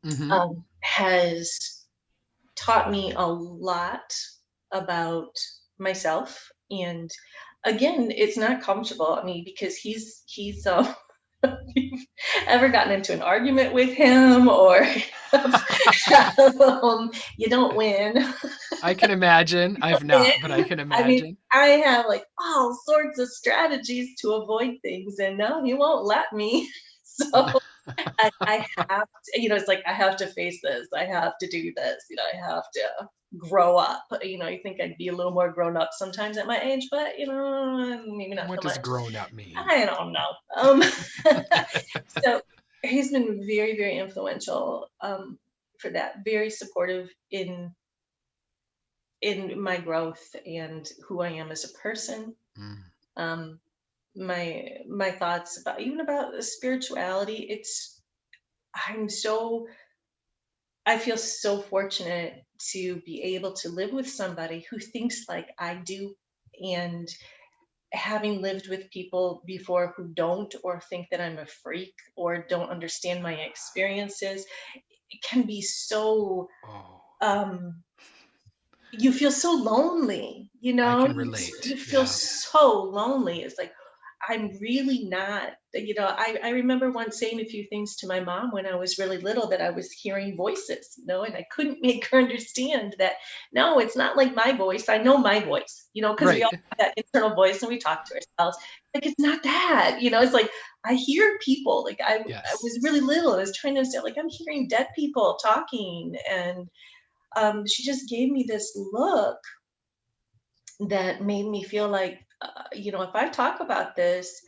A: Mm-hmm.
B: Has taught me a lot about myself. And again, it's not comfortable. I mean, because he's you've ever gotten into an argument with him, or you don't win.
A: I can imagine. I've not, but I can
B: I mean,
A: imagine.
B: I have like all sorts of strategies to avoid things, and no, he won't let me. So I have to, it's like I have to face this. I have to do this. I have to grow up. You think I'd be a little more grown up sometimes at my age, but maybe not
A: What
B: so
A: does
B: much.
A: grown up mean?
B: I don't know. So he's been very, very influential, for that. Very supportive in my growth and who I am as a person.
A: Mm.
B: Um, my thoughts about even about spirituality. I'm so I feel so fortunate to be able to live with somebody who thinks like I do. And having lived with people before who don't, or think that I'm a freak, or don't understand my experiences, it can be so,
A: Oh,
B: um, you feel so lonely,
A: I can
B: you,
A: relate.
B: you feel
A: Yeah.
B: so lonely. It's like, I'm really not, I remember once saying a few things to my mom when I was really little, that I was hearing voices, and I couldn't make her understand that, no, it's not like my voice. I know my voice, because we all
A: Right.
B: have that internal voice and we talk to ourselves. Like, it's not that, it's like, I hear people, like, I
A: Yes.
B: was really little. I was trying to understand, like, I'm hearing dead people talking. And she just gave me this look that made me feel like, if I talk about this,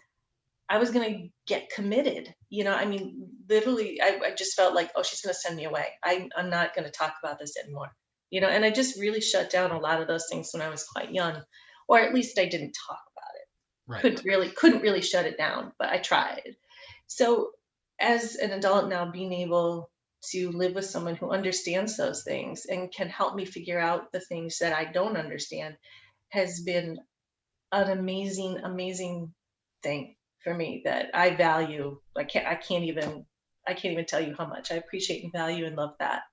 B: I was going to get committed. I mean, literally, I just felt like, oh, she's going to send me away. I'm not going to talk about this anymore. And I just really shut down a lot of those things when I was quite young, or at least I didn't talk about it.
A: Right.
B: Couldn't really shut it down, but I tried. So as an adult now, being able to live with someone who understands those things and can help me figure out the things that I don't understand has been an amazing, amazing thing for me that I value. I can't even tell you how much I appreciate and value and love that.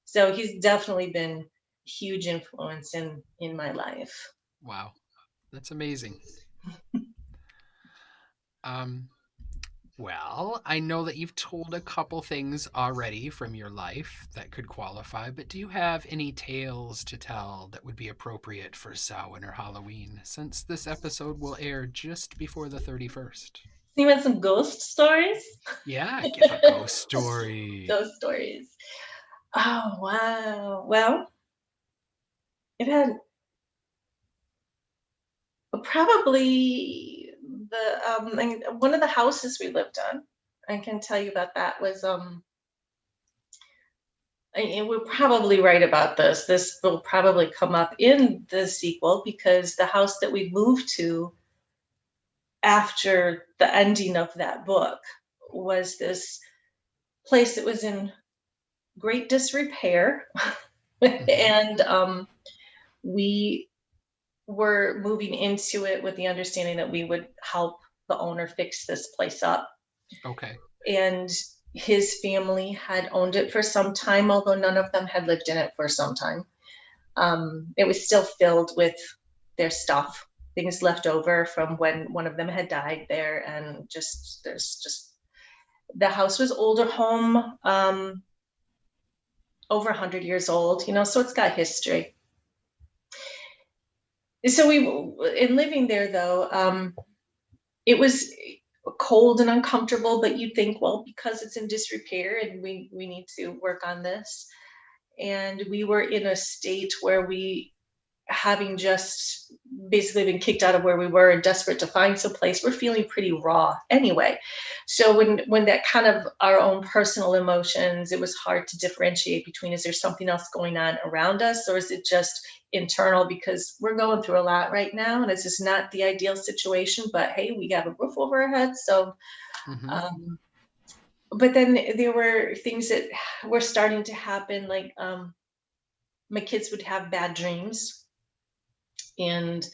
B: So he's definitely been huge influence in my life.
A: Wow. That's amazing. Um, well, I know that you've told a couple things already from your life that could qualify, but do you have any tales to tell that would be appropriate for Samhain or Halloween, since this episode will air just before the 31st?
B: So you want some ghost stories?
A: Yeah, give a ghost story.
B: Ghost stories. Oh wow. Well, it had probably and one of the houses we lived on, I can tell you about that, was and we're probably right about this. This will probably come up in the sequel, because the house that we moved to after the ending of that book was this place that was in great disrepair. And we were moving into it with the understanding that we would help the owner fix this place up.
A: Okay.
B: And his family had owned it for some time, although none of them had lived in it for some time. It was still filled with their stuff, things left over from when one of them had died there, and the house was older home, over 100 years old, so it's got history. So in living there, though, it was cold and uncomfortable, but you'd think, well, because it's in disrepair and we need to work on this. And we were in a state where we, having just basically been kicked out of where we were and desperate to find some place, we're feeling pretty raw anyway. So when that kind of our own personal emotions, it was hard to differentiate between, is there something else going on around us, or is it just internal, because we're going through a lot right now and it's just not the ideal situation, but hey, we have a roof over our heads. So but then there were things that were starting to happen, like my kids would have bad dreams, and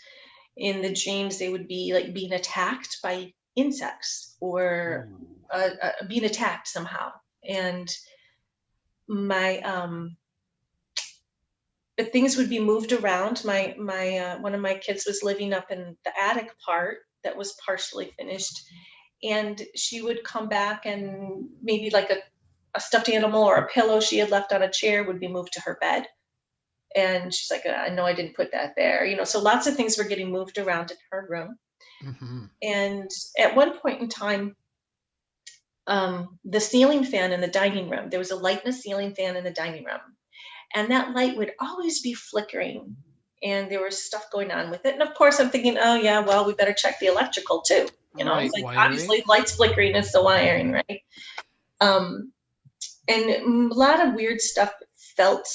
B: in the dreams they would be like being attacked by insects, or being attacked somehow. And my things would be moved around. My one of my kids was living up in the attic part that was partially finished, and she would come back, and maybe like a stuffed animal or a pillow she had left on a chair would be moved to her bed. And she's like, I know I didn't put that there. So lots of things were getting moved around in her room. And at one point in time, the ceiling fan in the dining room, there was a light in the ceiling fan in the dining room. And that light would always be flickering. And there was stuff going on with it. And of course, I'm thinking, oh, yeah, well, we better check the electrical too.
A: Right,
B: it's like,
A: wiring.
B: obviously, light's flickering, it's the wiring, right? And a lot of weird stuff felt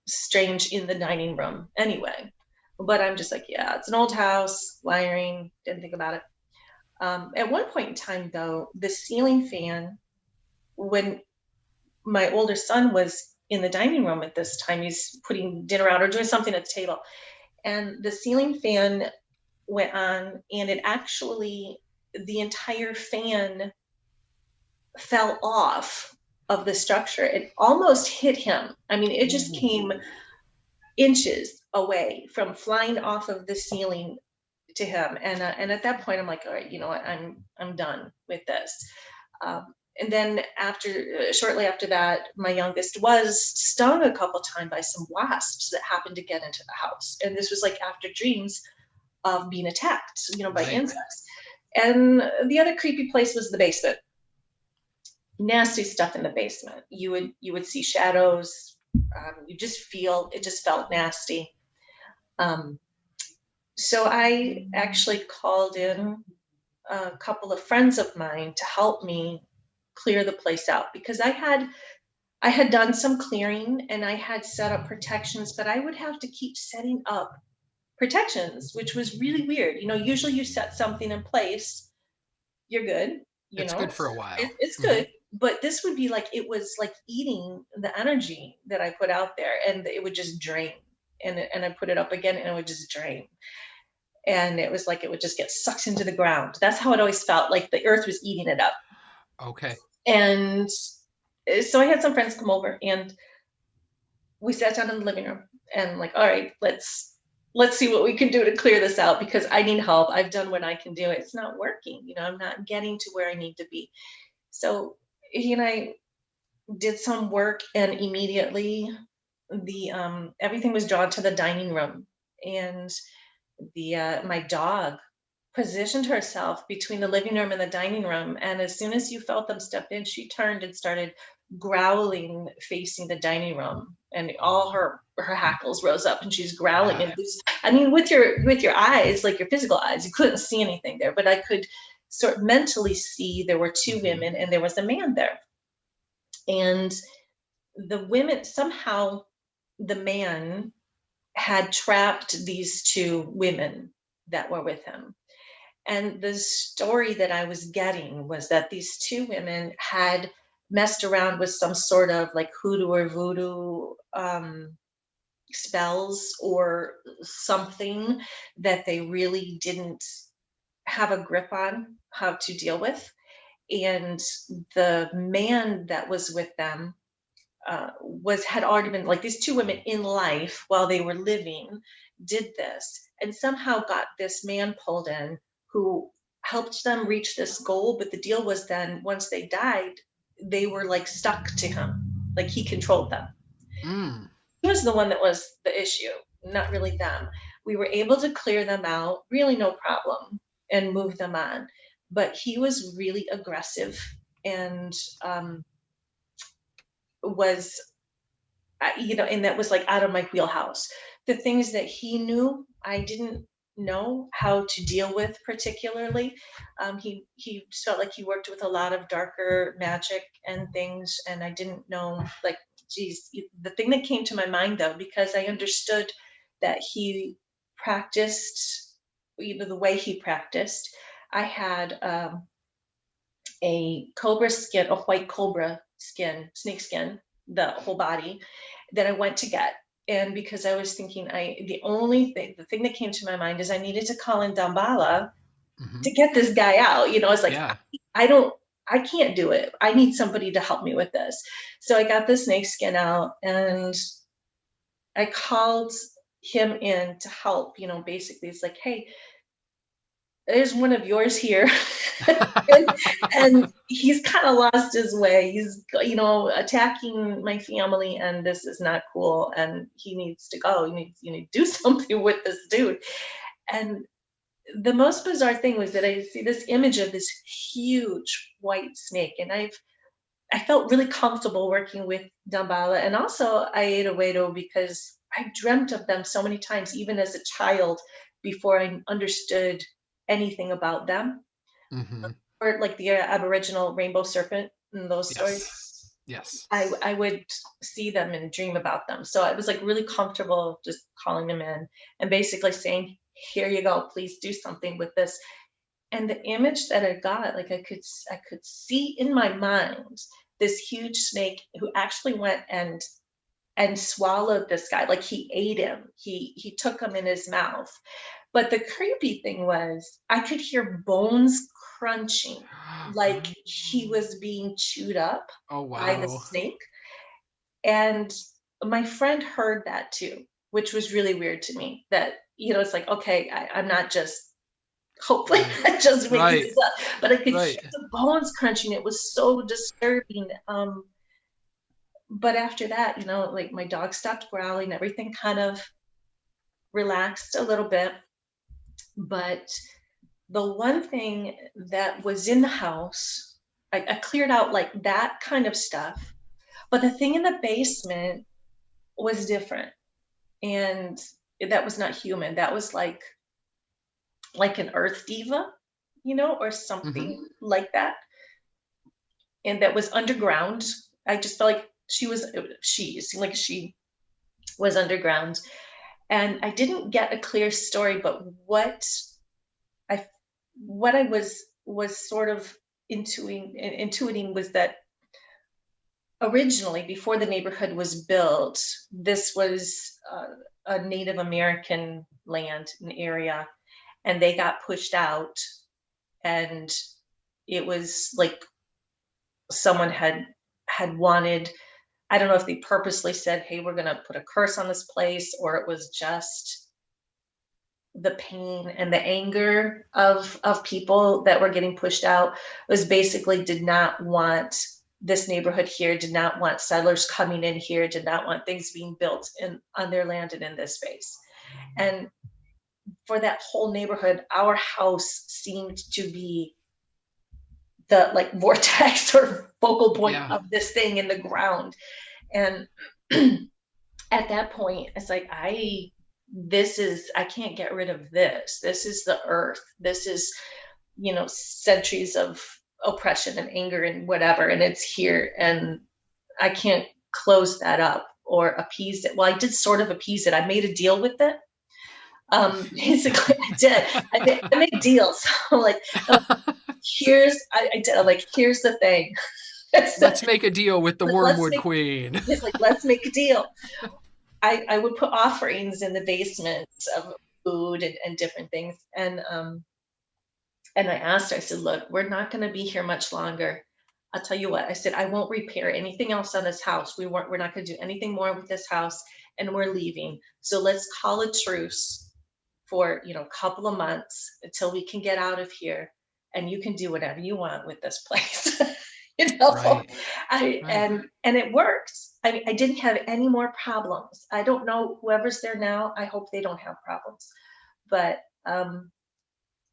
B: strange in the dining room anyway. But I'm just like, yeah, it's an old house, wiring, didn't think about it. At one point in time, though, the ceiling fan, when my older son was in the dining room at this time, he's putting dinner out or doing something at the table, and the ceiling fan went on, and it actually, the entire fan fell off of the structure. It almost hit him. I mean, it just came inches away from flying off of the ceiling to him. And at that point, I'm like, all right, you know what? I'm done with this. And then shortly after that, my youngest was stung a couple times by some wasps that happened to get into the house. And this was like after dreams of being attacked, by insects. And the other creepy place was the basement. Nasty stuff in the basement. You would see shadows. It just felt nasty. So I actually called in a couple of friends of mine to help me clear the place out, because I had done some clearing and I had set up protections, but I would have to keep setting up protections, which was really weird. Usually you set something in place, you're good.
A: It's good for a while.
B: It's good. But this would be like, it was like eating the energy that I put out there, and it would just drain. And I put it up again and it would just drain. And it was like, it would just get sucked into the ground. That's how it always felt, like the earth was eating it up.
A: Okay.
B: And so I had some friends come over, and we sat down in the living room, and like, all right, let's see what we can do to clear this out, because I need help. I've done what I can do. It's not working. I'm not getting to where I need to be. So he and I did some work, and immediately everything was drawn to the dining room, and my dog positioned herself between the living room and the dining room. And as soon as you felt them step in, she turned and started growling, facing the dining room. and all
A: Oh,
B: her hackles rose up, and she's growling.
A: yeah.
B: And this, I mean, with your eyes, like your physical eyes, you couldn't see anything there, but I could sort of mentally see there were two
A: Hmm.
B: women and there was a man there. And the women, somehow the man had trapped these two women that were with him. And the story that I was getting was that these two women had messed around with some sort of like hoodoo or voodoo spells or something that they really didn't have a grip on how to deal with. And the man that was with them was had already been like these two women in life while they were living did this and somehow got this man pulled in who helped them reach this goal. But the deal was then once they died, they were like stuck to him, like he controlled them.
A: Mm.
B: He was the one that was the issue, not really them. We were able to clear them out, really no problem, and move them on. But he was really aggressive and was and that was like out of my wheelhouse. The things that he knew, I didn't know how to deal with particularly. He felt like he worked with a lot of darker magic and things, and I didn't know, like, geez. The thing that came to my mind though, because I understood that he practiced, the way he practiced, I had a cobra skin, a white cobra skin, snake skin, the whole body that I went to get. And because I was thinking, the thing that came to my mind is I needed to call in Dambala
A: Hmm.
B: to get this guy out. I was like,
A: Yeah.
B: I don't, I can't do it. I need somebody to help me with this. So I got the snake skin out and I called him in to help. Basically, it's like, hey, there's one of yours here. and he's kind of lost his way. He's, attacking my family, and this is not cool. And he needs to go. You need to do something with this dude. And the most bizarre thing was that I see this image of this huge white snake, and I felt really comfortable working with Dambala, and also Aedo because I dreamt of them so many times, even as a child, before I understood anything about them,
A: Hmm.
B: or like the Aboriginal rainbow serpent and those stories.
A: Yes. Yes.
B: I would see them and dream about them. So I was like really comfortable just calling them in and basically saying, "Here you go, please do something with this." And the image that I got, like I could see in my mind this huge snake who actually went and swallowed this guy, like he ate him. He took him in his mouth. But the creepy thing was I could hear bones crunching, like he was being chewed up
A: Oh,
B: by the
A: wow.
B: snake. And my friend heard that too, which was really weird to me. That, it's like, okay, I'm not just, hopefully,
A: Right.
B: not just making
A: Right.
B: this up, but I could hear
A: Right.
B: the bones crunching. It was so disturbing. But after that, like my dog stopped growling, everything kind of relaxed a little bit. But the one thing that was in the house, I cleared out like that kind of stuff. But the thing in the basement was different. And that was not human. That was like an earth diva, or
A: Hmm.
B: something like that. And that was underground. I just felt like it seemed like she was underground. And I didn't get a clear story, but I what I was sort of intuiting was that originally, before the neighborhood was built, this was a Native American land, an area, and they got pushed out. And it was like someone had wanted, I don't know if they purposely said, hey, we're going to put a curse on this place, or it was just the pain and the anger of people that were getting pushed out. Was basically did not want this neighborhood here, did not want settlers coming in here, did not want things being built in on their land and in this space. And for that whole neighborhood, our house seemed to be the like vortex or focal point
A: Yeah.
B: of this thing in the ground. And at that point, it's like, I can't get rid of this. This is the earth. This is, centuries of oppression and anger and whatever, and it's here, and I can't close that up or appease it. Well, I did sort of appease it. I made a deal with it. Basically, I did. I made deals. I'm like, oh, I did. I'm like, here's the thing.
A: Let's make a deal with the Wormwood Queen.
B: It's like, let's make a deal. I would put offerings in the basement of food and different things. And I asked her, I said, look, we're not going to be here much longer. I'll tell you what, I said, I won't repair anything else on this house. We're not going to do anything more with this house, and we're leaving. So let's call a truce for, a couple of months until we can get out of here, and you can do whatever you want with this place.
A: Right.
B: And it worked. I mean, I didn't have any more problems. I don't know whoever's there now. I hope they don't have problems, but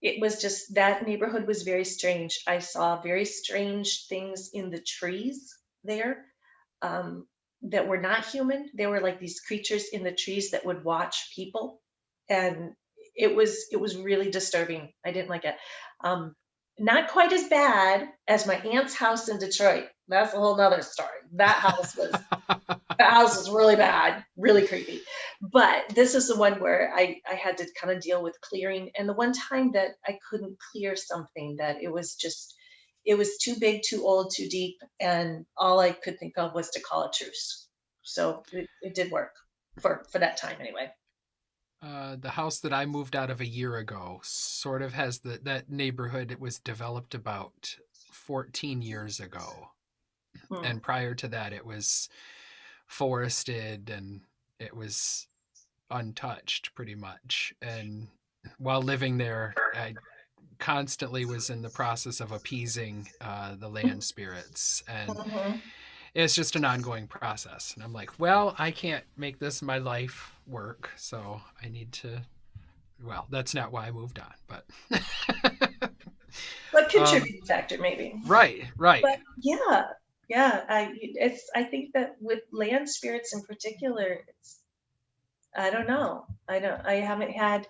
B: it was just, that neighborhood was very strange. I saw very strange things in the trees there, that were not human. They were like these creatures in the trees that would watch people, and it was really disturbing. I didn't like it. Not quite as bad as my aunt's house in Detroit. That's a whole nother story. That house was really bad, really creepy. But this is the one where I had to kind of deal with clearing. And the one time that I couldn't clear something, that it was too big, too old, too deep. And all I could think of was to call a truce. So it did work for that time anyway.
A: The house that I moved out of a year ago sort of has that neighborhood. It was developed about 14 years ago.
B: Hmm.
A: And prior to that, it was forested and it was untouched pretty much. And while living there, I constantly was in the process of appeasing the land spirits. And
B: Mhm.
A: it's just an ongoing process. And I'm like, well, I can't make this my life work. So I need to, well, that's not why I moved on, but.
B: But contributing factor maybe.
A: Right, right.
B: But yeah, I think that with land spirits in particular, I don't know. I haven't had,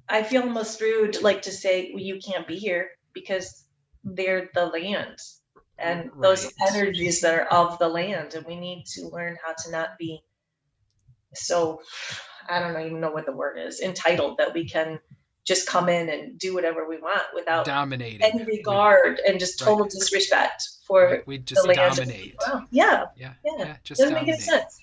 B: I feel almost rude like to say, well, you can't be here, because they're the land, and those
A: Right.
B: energies that are of the land, and we need to learn how to not be so, I don't even know what the word is, entitled, that we can just come in and do whatever we want without
A: Dominating.
B: any regard, and just
A: Right.
B: total disrespect for
A: Right. We
B: the
A: just
B: land.
A: dominate.
B: Wow. Yeah,
A: Yeah.
B: yeah.
A: Yeah. Just
B: Doesn't make any
A: dominate.
B: sense.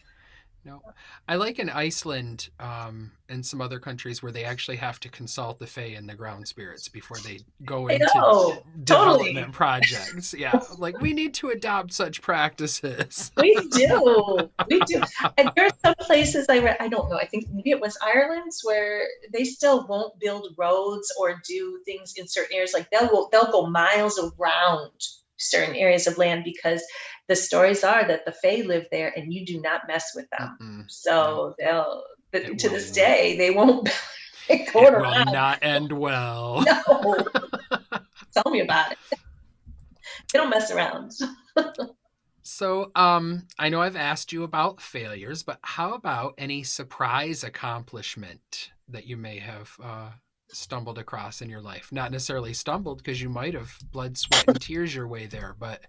A: No, I like in Iceland and some other countries where they actually have to consult the Fae and the ground spirits before they go
B: I
A: into
B: know, totally.
A: development projects. Yeah, like we need to adopt such practices.
B: We do. We do. And there are some places I don't know, I think maybe it was Ireland's, where they still won't build roads or do things in certain areas. Like they'll go miles around certain areas of land, because the stories are that the Fae live there and you do not mess with them.
A: Mm-mm. No,
B: So
A: it
B: to
A: will.
B: this day, they won't go
A: It will
B: around.
A: not end well.
B: No, tell me about it. They don't mess around.
A: So, I know I've asked you about failures, but how about any surprise accomplishment that you may have stumbled across in your life? Not necessarily stumbled, because you might have blood, sweat, and tears your way there, but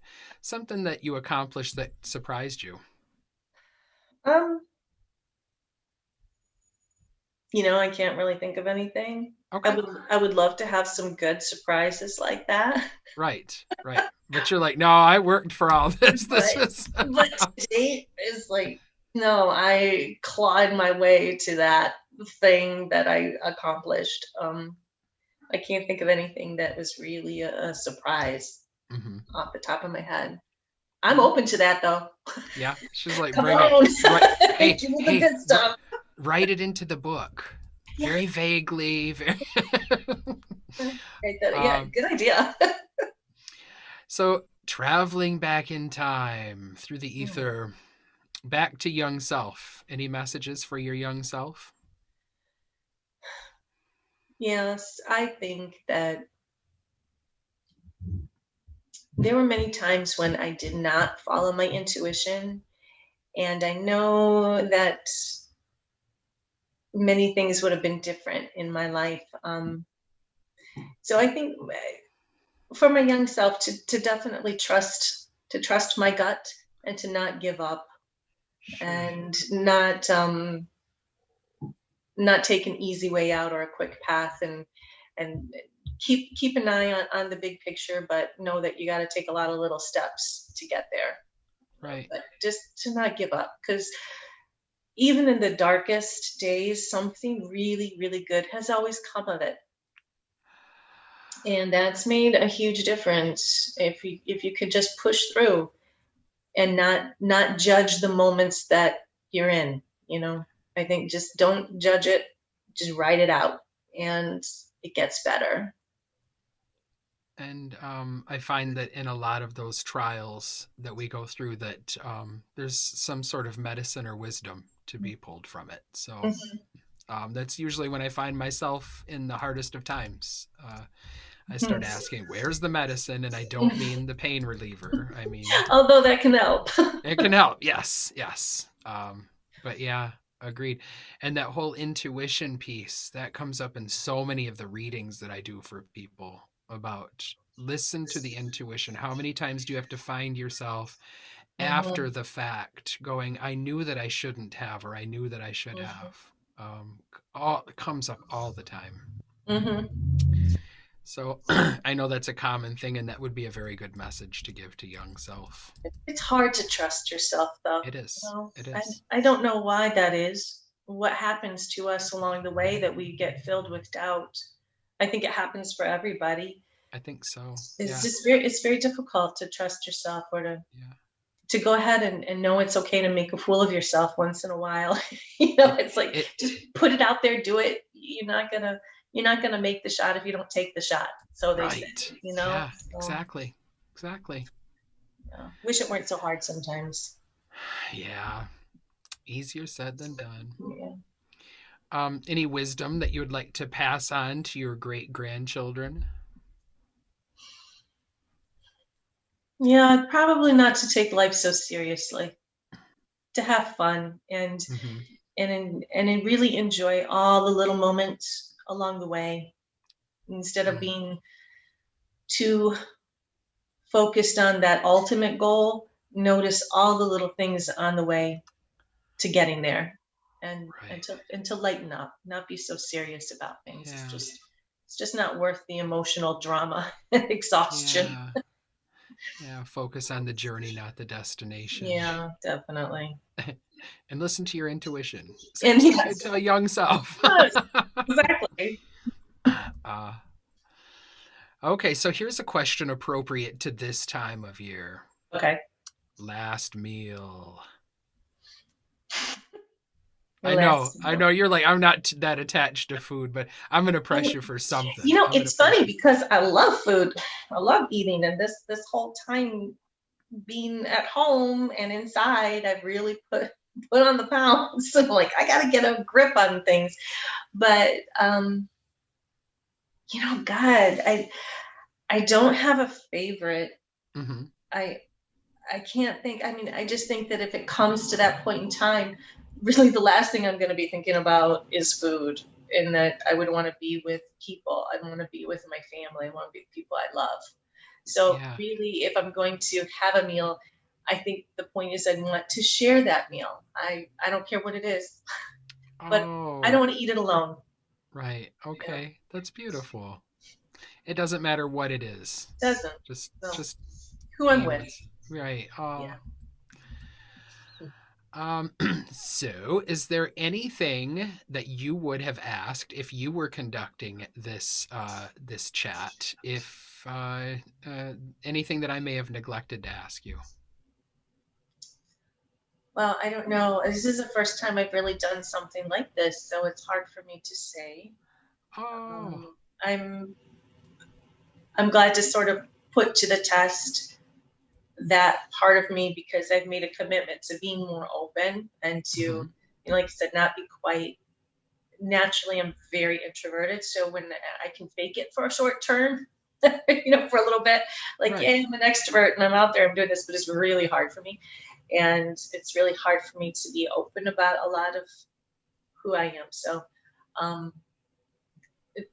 A: something that you accomplished that surprised you.
B: Um, I can't really think of anything.
A: Okay.
B: I would love to have some good surprises like that.
A: Right, right. But you're like, no, I worked for all this. This
B: But
A: was.
B: but to date is like, no, I clawed my way to that thing that I accomplished. I can't think of anything that was really a surprise
A: Hmm.
B: off the top of my head. I'm open to that though.
A: Yeah, she's like,
B: Come
A: bring it.
B: on.
A: Right. Hey,
B: Give me the
A: hey,
B: good stuff.
A: write it into the book.
B: Yeah.
A: Very vaguely. Very.
B: Yeah, good idea.
A: So, traveling back in time through the ether, back to young self. Any messages for your young self?
B: Yes, I think that there were many times when I did not follow my intuition, And I know that many things would have been different in my life. So I think for my young self to definitely trust my gut and to not give up
A: Sure.
B: and not take an easy way out or a quick path, and keep an eye on the big picture, but know that you got to take a lot of little steps to get there.
A: Right.
B: But just to not give up, because even in the darkest days, something really, really good has always come of it. And that's made a huge difference if you could just push through and not judge the moments that you're in, you know. I think just don't judge it, just write it out, and it gets better.
A: And I find that in a lot of those trials that we go through, that there's some sort of medicine or wisdom to be pulled from it. So
B: Mhm.
A: that's usually when I find myself in the hardest of times. I start asking, "Where's the medicine?" And I don't mean the pain reliever. I mean,
B: Although that can help.
A: it can help. Yes, yes. But yeah, agreed. And that whole intuition piece that comes up in so many of the readings that I do for people about listen to the intuition. How many times do you have to find yourself after
B: Mhm,
A: the fact going, I knew that I shouldn't have, or I knew that I should
B: mhm,
A: have? All it comes up all the time.
B: mhm.
A: So I know that's a common thing, and that would be a very good message to give to young self.
B: It's hard to trust yourself, though.
A: It
B: You
A: is.
B: know,
A: It
B: I
A: is.
B: I don't know why that is. What happens to us along the way that we get filled with doubt? I think it happens for everybody.
A: I think so.
B: It's
A: Yeah.
B: just very difficult to trust yourself, or
A: Yeah.
B: to go ahead and know it's okay to make a fool of yourself once in a while. You know,
A: It
B: it's like,
A: it
B: just put it out there, do it. You're not gonna make the shot if you don't take the shot. So they say,
A: right.
B: you know.
A: Yeah,
B: So
A: exactly. Exactly.
B: yeah. Wish it weren't so hard sometimes.
A: Yeah. Easier said than done.
B: Yeah.
A: Any wisdom that you would like to pass on to your great grandchildren?
B: Yeah, probably not to take life so seriously, to have fun,
A: Mm-hmm.
B: and really enjoy all the little moments along the way, instead of
A: Mm,
B: being too focused on that ultimate goal. Notice all the little things on the way to getting there, and and
A: right.
B: to and to lighten up, not be so serious about things. It's
A: Yeah.
B: just it's just not worth the emotional drama and exhaustion.
A: Yeah. Yeah. Focus on the journey, not the destination.
B: Yeah, definitely.
A: And listen to your intuition. Same
B: And
A: stuff you
B: yes,
A: tell young self.
B: yes, exactly.
A: uh, okay, so here's a question appropriate to this time of year.
B: Okay.
A: Last meal.
B: Last
A: I
B: meal.
A: know you're like, I'm not that attached to food, but I'm going to press you for something. I'm going to
B: It's
A: press
B: funny
A: you.
B: because I love food. I love eating, and this whole time being at home and inside, I've really put on the pounds. So like, I got to get a grip on things. But God, I don't have a favorite.
A: Mm-hmm.
B: I I can't think. I mean, I just think that if it comes to that point in time, really the last thing I'm going to be thinking about is food, and that I would want to be with people. I want to be with my family. I want to be with people I love. So
A: Yeah.
B: really, if I'm going to have a meal, I think the point is I want to share that meal. I don't care what it is, but I don't
A: Oh,
B: want to eat it alone.
A: right.
B: You know,
A: Okay. That's beautiful. It doesn't matter what it is.
B: it doesn't. So
A: Just
B: who I'm
A: be
B: with,
A: with. Right. Oh.
B: yeah.
A: Um, so, is there anything that you would have asked if you were conducting this chat? If anything that I may have neglected to ask you?
B: Well, I don't know. This is the first time I've really done something like this, so it's hard for me to say.
A: Oh,
B: Um, I'm I'm glad to sort of put to the test that part of me, because I've made a commitment to being more open and to,
A: hmm,
B: like I said, not be quite. Naturally, I'm very introverted, so when I can fake it for a short term, for a little bit, like, yeah,
A: right.
B: I'm an extrovert and I'm out there, I'm doing this, but it's really hard for me. and it's really hard for me to be open about a lot of who I am. So um,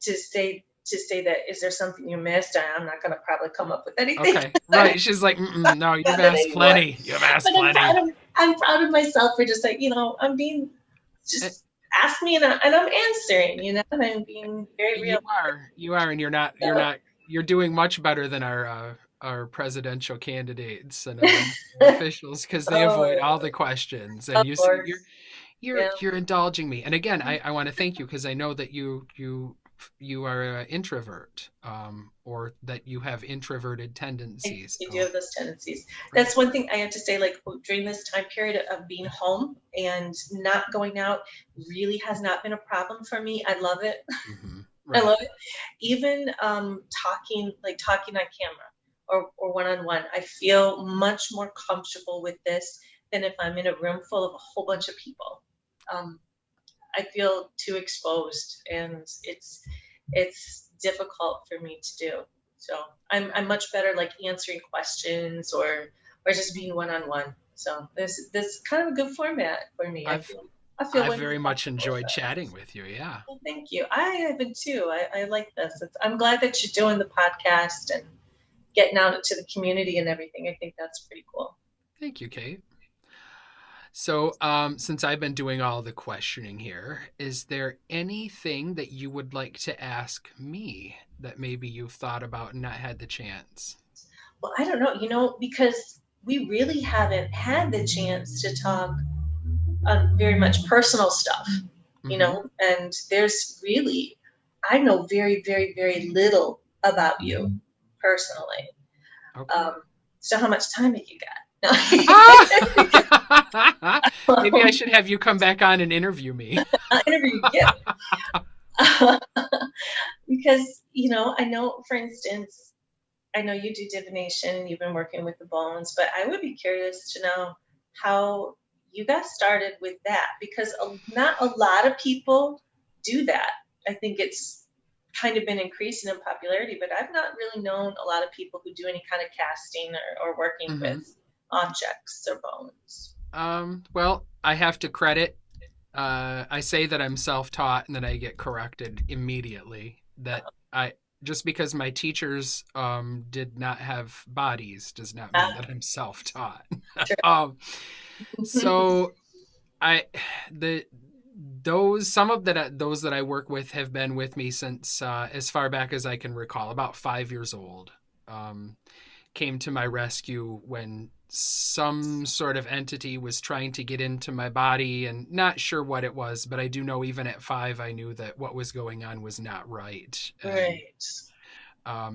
B: to say that, is there something you missed? I'm not going to probably come up with anything.
A: Okay, right. She's like, mm-mm, no, you've
B: Got it
A: asked
B: anymore.
A: plenty. You've asked
B: But
A: plenty.
B: I'm proud of myself for just like, I'm being,
A: Eh,
B: just ask me, and I'm answering, and I'm being very
A: You
B: real.
A: you are, and
B: So,
A: you're doing much better than our presidential candidates and our officials because they avoid
B: oh,
A: all the questions,
B: of
A: and you see,
B: course. Yeah.
A: you're indulging me. And again, I want to thank you because I know that you are an introvert, or that you have introverted tendencies.
B: You do
A: So,
B: have those tendencies.
A: right.
B: That's one thing I have to say, like during this time period of being home and not going out really has not been a problem for me. I love it. I
A: Right.
B: love it. Even talking on camera or one on one, I feel much more comfortable with this than if I'm in a room full of a whole bunch of people. Um, I feel too exposed, and it's difficult for me to do. So I'm much better like answering questions or just being one on one. So this kind of a good format for me.
A: I've
B: I feel
A: I've
B: way
A: very
B: more
A: much
B: comfortable with
A: enjoyed
B: it.
A: chatting with you. Yeah.
B: Well, thank you. I have been too. I like this. I'm glad that you're doing the podcast and getting out into the community and everything. I think that's pretty cool.
A: Thank you, Kate. So, since I've been doing all the questioning here, is there anything that you would like to ask me that maybe you've thought about and not had the chance?
B: Well, I don't know, because we really haven't had the chance to talk on very much personal stuff,
A: Mm-hmm.
B: and there's really, I know very, very, very little about you personally.
A: Okay.
B: Um, so how much time have you got?
A: Ah! Maybe I
B: No.
A: should have you come back on and interview me.
B: Interview you. Because, I know, for instance, I know you do divination, you've been working with the bones, but I would be curious to know how you got started with that, because not a lot of people do that. I think it's kind of been increasing in popularity, but I've not really known a lot of people who do any kind of casting or working with
A: Mm-hmm.
B: objects or bones.
A: Well, I have to credit. I say that I'm self-taught, and then I get corrected immediately. That I just because my teachers did not have bodies does not mean
B: Ah,
A: that I'm self-taught.
B: sure.
A: um, so I the those some of that those that I work with have been with me since as far back as I can recall, about 5 years old. Um, Came to my rescue when some sort of entity was trying to get into my body, and not sure what it was, but I do know even at 5 I knew that what was going on was not right, and
B: Right.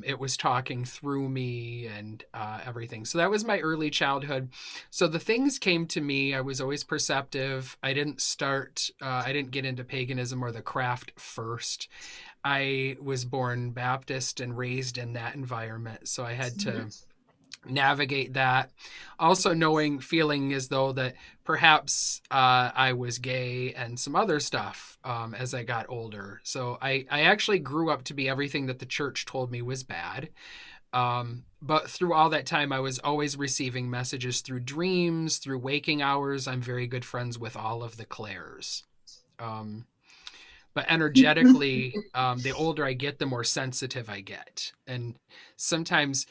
A: it was talking through me and everything. So that was my early childhood. So the things came to me. I was always perceptive. I didn't get into paganism or the craft first. I was born Baptist and raised in that environment. So I had
B: Mhm.
A: to navigate that. Also feeling as though that perhaps I was gay and some other stuff as I got older. So I actually grew up to be everything that the church told me was bad. But through all that time, I was always receiving messages through dreams, through waking hours. I'm very good friends with all of the Claires. Um, but energetically, the older I get, the more sensitive I get. And sometimes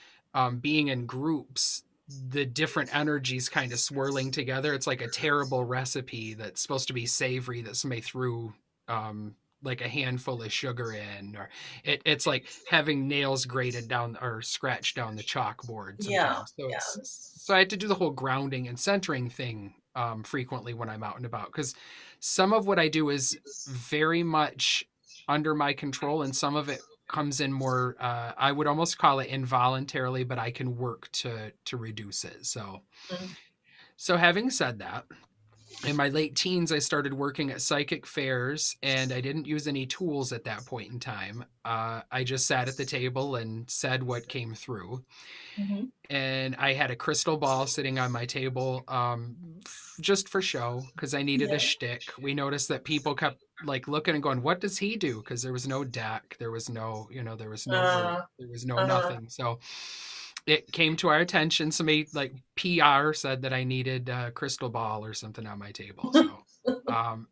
A: being in groups, the different energies kind of swirling together. It's like a terrible recipe that's supposed to be savory that somebody threw like a handful of sugar in, or it's like having nails grated down or scratched down the chalkboard
B: Yeah,
A: sometimes. So
B: yeah.
A: so I had to do the whole grounding and centering thing frequently when I'm out and about, because some of what I do is very much under my control, and some of it comes in more I would almost call it involuntarily, but I can work to reduce it.
B: Mm.
A: So having said that, in my late teens I started working at psychic fairs, and I didn't use any tools at that point in time. I just sat at the table and said what came through,
B: Mhm.
A: and I had a crystal ball sitting on my table, just for show, because I needed a
B: Yeah.
A: shtick. We noticed that people kept like looking and going, "What does he do?" Because there was no deck, there was no, there was no word,
B: Uh,
A: there was no
B: uh-huh.
A: nothing. So it came to our attention. Somebody like PR said that I needed a crystal ball or something on my table. So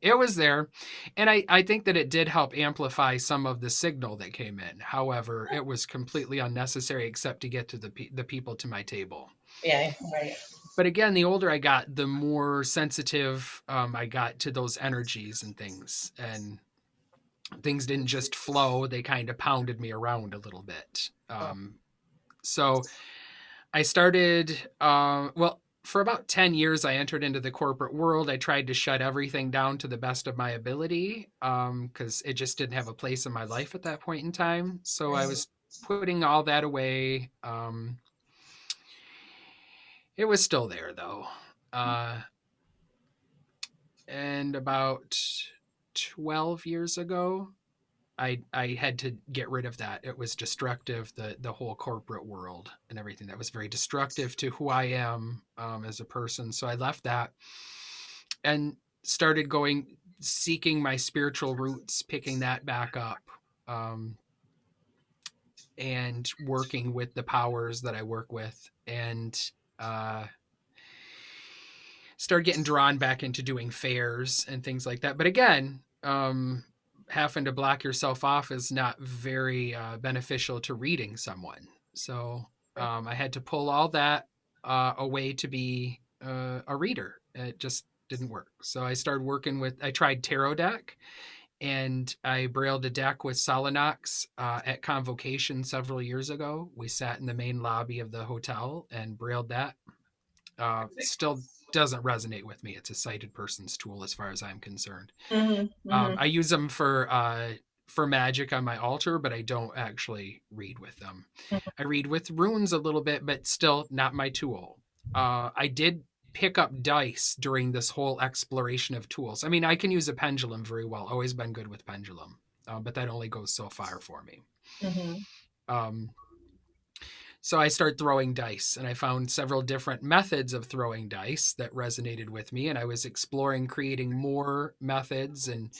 A: it was there. And I think that it did help amplify some of the signal that came in. However, it was completely unnecessary except to get to the people to my table.
B: Yeah, right.
A: But again, the older I got, the more sensitive I got to those energies and things. And things didn't just flow, they kind of pounded me around a little bit. So I started, well, for about 10 years, I entered into the corporate world. I tried to shut everything down to the best of my ability because it just didn't have a place in my life at that point in time. So I
B: Right.
A: was putting all that away. It was still there, though. Uh, and about 12 years ago, I had to get rid of that. It was destructive, the whole corporate world and everything. That was very destructive to who I am as a person. So I left that and started going seeking my spiritual roots, picking that back up, um, and working with the powers that I work with, and uh, started getting drawn back into doing fairs and things like that. But again, having to block yourself off is not very beneficial to reading someone. So I had to pull all that away to be a reader. It just didn't work. So I started working with, I tried Tarot deck, and I brailled a deck with Solenox at Convocation several years ago. We sat in the main lobby of the hotel and brailled that. Still doesn't resonate with me. It's a sighted person's tool as far as I'm concerned.
B: Hmm. Hmm.
A: I use them for magic on my altar, but I don't actually read with them. I read with runes a little bit, but still not my tool. I did pick up dice during this whole exploration of tools. I mean, I can use a pendulum very well. Always been good with pendulum, but that only goes so far for me.
B: Hmm.
A: Um, so I started throwing dice, and I found several different methods of throwing dice that resonated with me. And I was exploring creating more methods and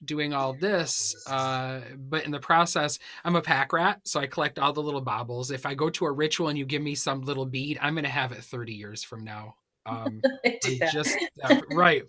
A: doing all this. But in the process, I'm a pack rat, so I collect all the little baubles. If I go to a ritual and you give me some little bead, I'm going to have it 30 years from now.
B: I do
A: I'm
B: that.
A: just right.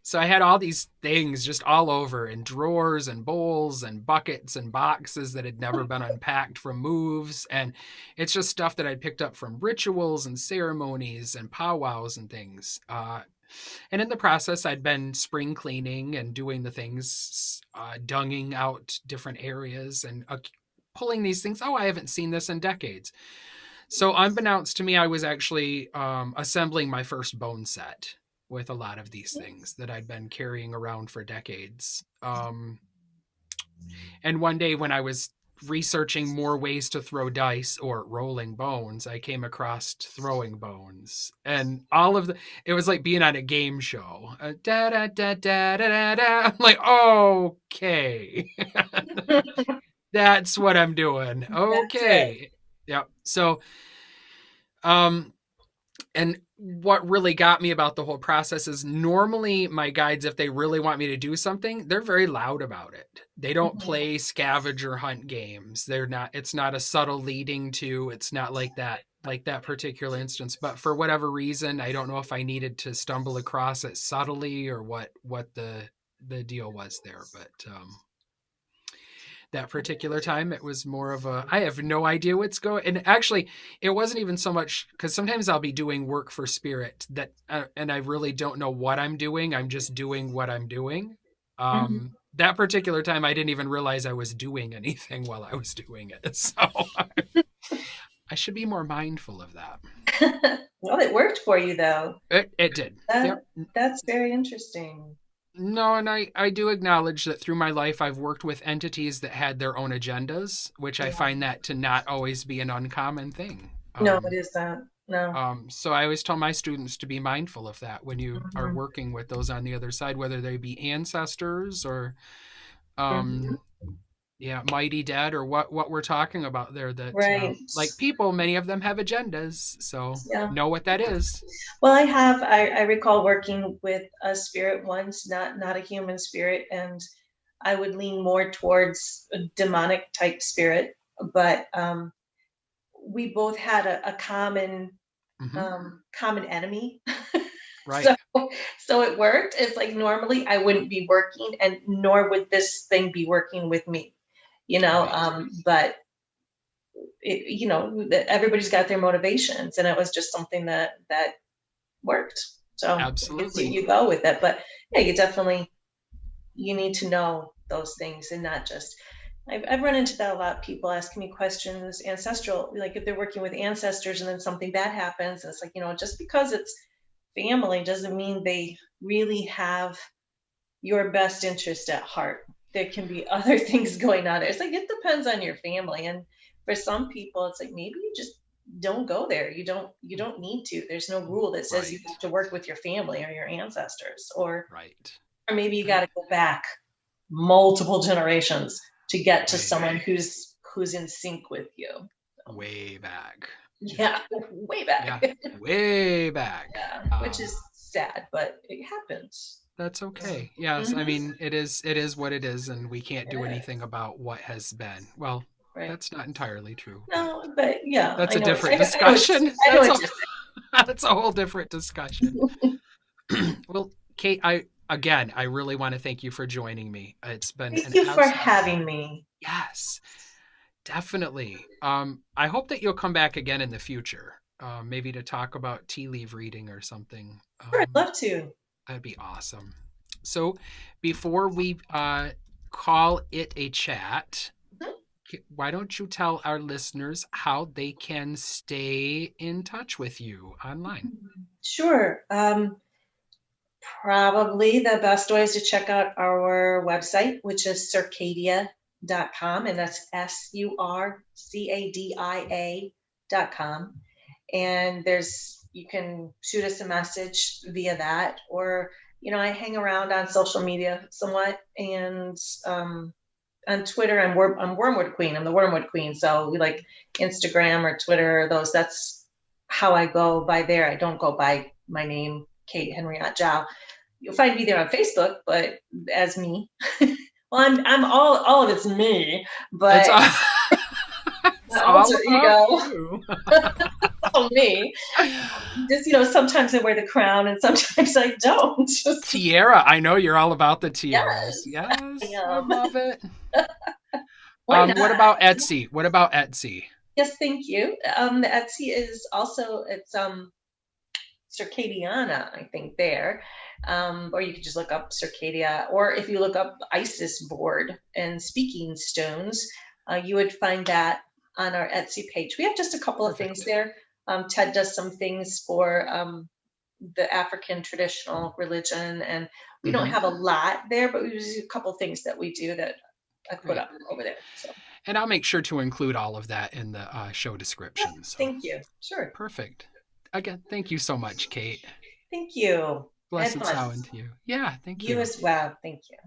A: So I had all these things just all over in drawers and bowls and buckets and boxes that had never been unpacked from moves. And it's just stuff that I'd picked up from rituals and ceremonies and powwows and things. And in the process, I'd been spring cleaning and doing the things, dunging out different areas and pulling these things. Oh, I haven't seen this in decades. So, unbeknownst to me, I was actually assembling my first bone set with a lot of these things that I'd been carrying around for decades. And one day, when I was researching more ways to throw dice or rolling bones, I came across throwing bones, and all of the it was like being on a game show. Da da da da da da da. I'm like, okay, that's what I'm doing.
B: That's it.
A: Okay, yep. So, um, and what really got me about the whole process is normally my guides, if they really want me to do something, they're very loud about it. They don't
B: Hmm.
A: play scavenger hunt games. They're not, it's not a subtle leading to, it's not like that particular instance. But for whatever reason, I don't know if I needed to stumble across it subtly or what the deal was there. But that particular time it was more of a I have no idea what's going, and actually it wasn't even so much because sometimes I'll be doing work for spirit that and I really don't know what I'm doing. I'm just doing what I'm doing.
B: Hmm.
A: That particular time I didn't even realize I was doing anything while I was doing it, so I should be more mindful of that.
B: Well, it worked for you though.
A: It did.
B: That
A: Yep.
B: that's very interesting.
A: No, and I do acknowledge that through my life I've worked with entities that had their own agendas, which I
B: Yeah.
A: find that to not always be an uncommon thing.
B: No, it isn't. No.
A: So I always tell my students to be mindful of that when you are
B: Hmm.
A: working with those on the other side, whether they be ancestors or
B: Hmm.
A: um, yeah, mighty dead or what we're talking about there. That
B: Right.
A: like people, many of them have agendas, so
B: Yeah.
A: know what that is.
B: Well, I recall working with a spirit once, not a human spirit, and I would lean more towards a demonic type spirit. But we both had a common
A: Hmm.
B: common enemy. So
A: Right.
B: so it worked. It's like normally I wouldn't be working, and nor would this thing be working with me,
A: Right.
B: but everybody's got their motivations, and it was just something that worked. So I guess you,
A: Absolutely.
B: you go with it. But yeah, you need to know those things and not just. I've run into that a lot. People asking me questions, ancestral, like if they're working with ancestors and then something bad happens, and it's like, just because it's family doesn't mean they really have your best interest at heart. There can be other things going on there. It's like it depends on your family, and for some people, it's like maybe you just don't go there. You don't need to. There's no rule that says you
A: Right.
B: have to work with your family or your ancestors, or
A: Right.
B: or maybe you got
A: Right.
B: to go back multiple generations to get to
A: Way,
B: someone who's in sync with you. So,
A: way back. Yeah.
B: yeah, way
A: Yeah.
B: back.
A: Way back.
B: Yeah, which is sad, but it happens.
A: That's okay. Yes, I
B: Mm-hmm.
A: mean it is what it is, and we can't do
B: It
A: anything
B: is.
A: about what has been. Well,
B: Right.
A: that's not entirely true, but
B: No, but yeah,
A: that's
B: I
A: a
B: know.
A: different
B: I know what
A: discussion.
B: I know
A: That's
B: what
A: a
B: you're
A: that's a whole different discussion.
B: saying.
A: Well, Kate, I really want to thank you for joining me. It's been
B: Thank
A: an
B: you for
A: absolute
B: having me.
A: yes, definitely. I hope that you'll come back again in the future, maybe to talk about tea leaf reading or something.
B: Sure, I'd love to.
A: That'd be awesome. So, before we call it a chat, why don't you tell our listeners how they can stay in touch with you online?
B: Sure. Probably the best way is to check out our website, which is circadia.com, and that's SURCADIA.com. And you can shoot us a message via that, or, I hang around on social media somewhat, and on Twitter, I'm Wormwood Queen. I'm the Wormwood Queen. So we like Instagram or Twitter, those, that's how I go by there. I don't go by my name, Kate Henriott Jauw. You'll find me there on Facebook, but as me. Well, I'm all of it's me,
A: It's
B: but
A: all,
B: my
A: it's all
B: alter
A: about
B: ego,
A: you.
B: all me. Just, sometimes I wear the crown and sometimes I don't. Just,
A: Tiara, I know you're all about the tiaras.
B: yes, I
A: Yes, I
B: am.
A: love it.
B: Why
A: What
B: not?
A: about Etsy? What about Etsy?
B: Yes, thank you. The Etsy is also, it's Circadiana, I think there. Or you could just look up Circadia, or if you look up Isis board and speaking stones, you would find that on our Etsy page. We have just a couple of things
A: Perfect.
B: there. Ted does some things for the African traditional religion, and we don't
A: Hmm.
B: have a lot there, but we do a couple of things that we do that I put
A: Great.
B: up over there. So,
A: And I'll make sure to include all of that in the show
B: yeah,
A: description. So
B: thank you. Sure.
A: perfect. Again, thank you so much, Kate.
B: Thank you. I had
A: Blessed
B: fun.
A: Samhain to you. Yeah, thank
B: You
A: you.
B: as well. Thank you.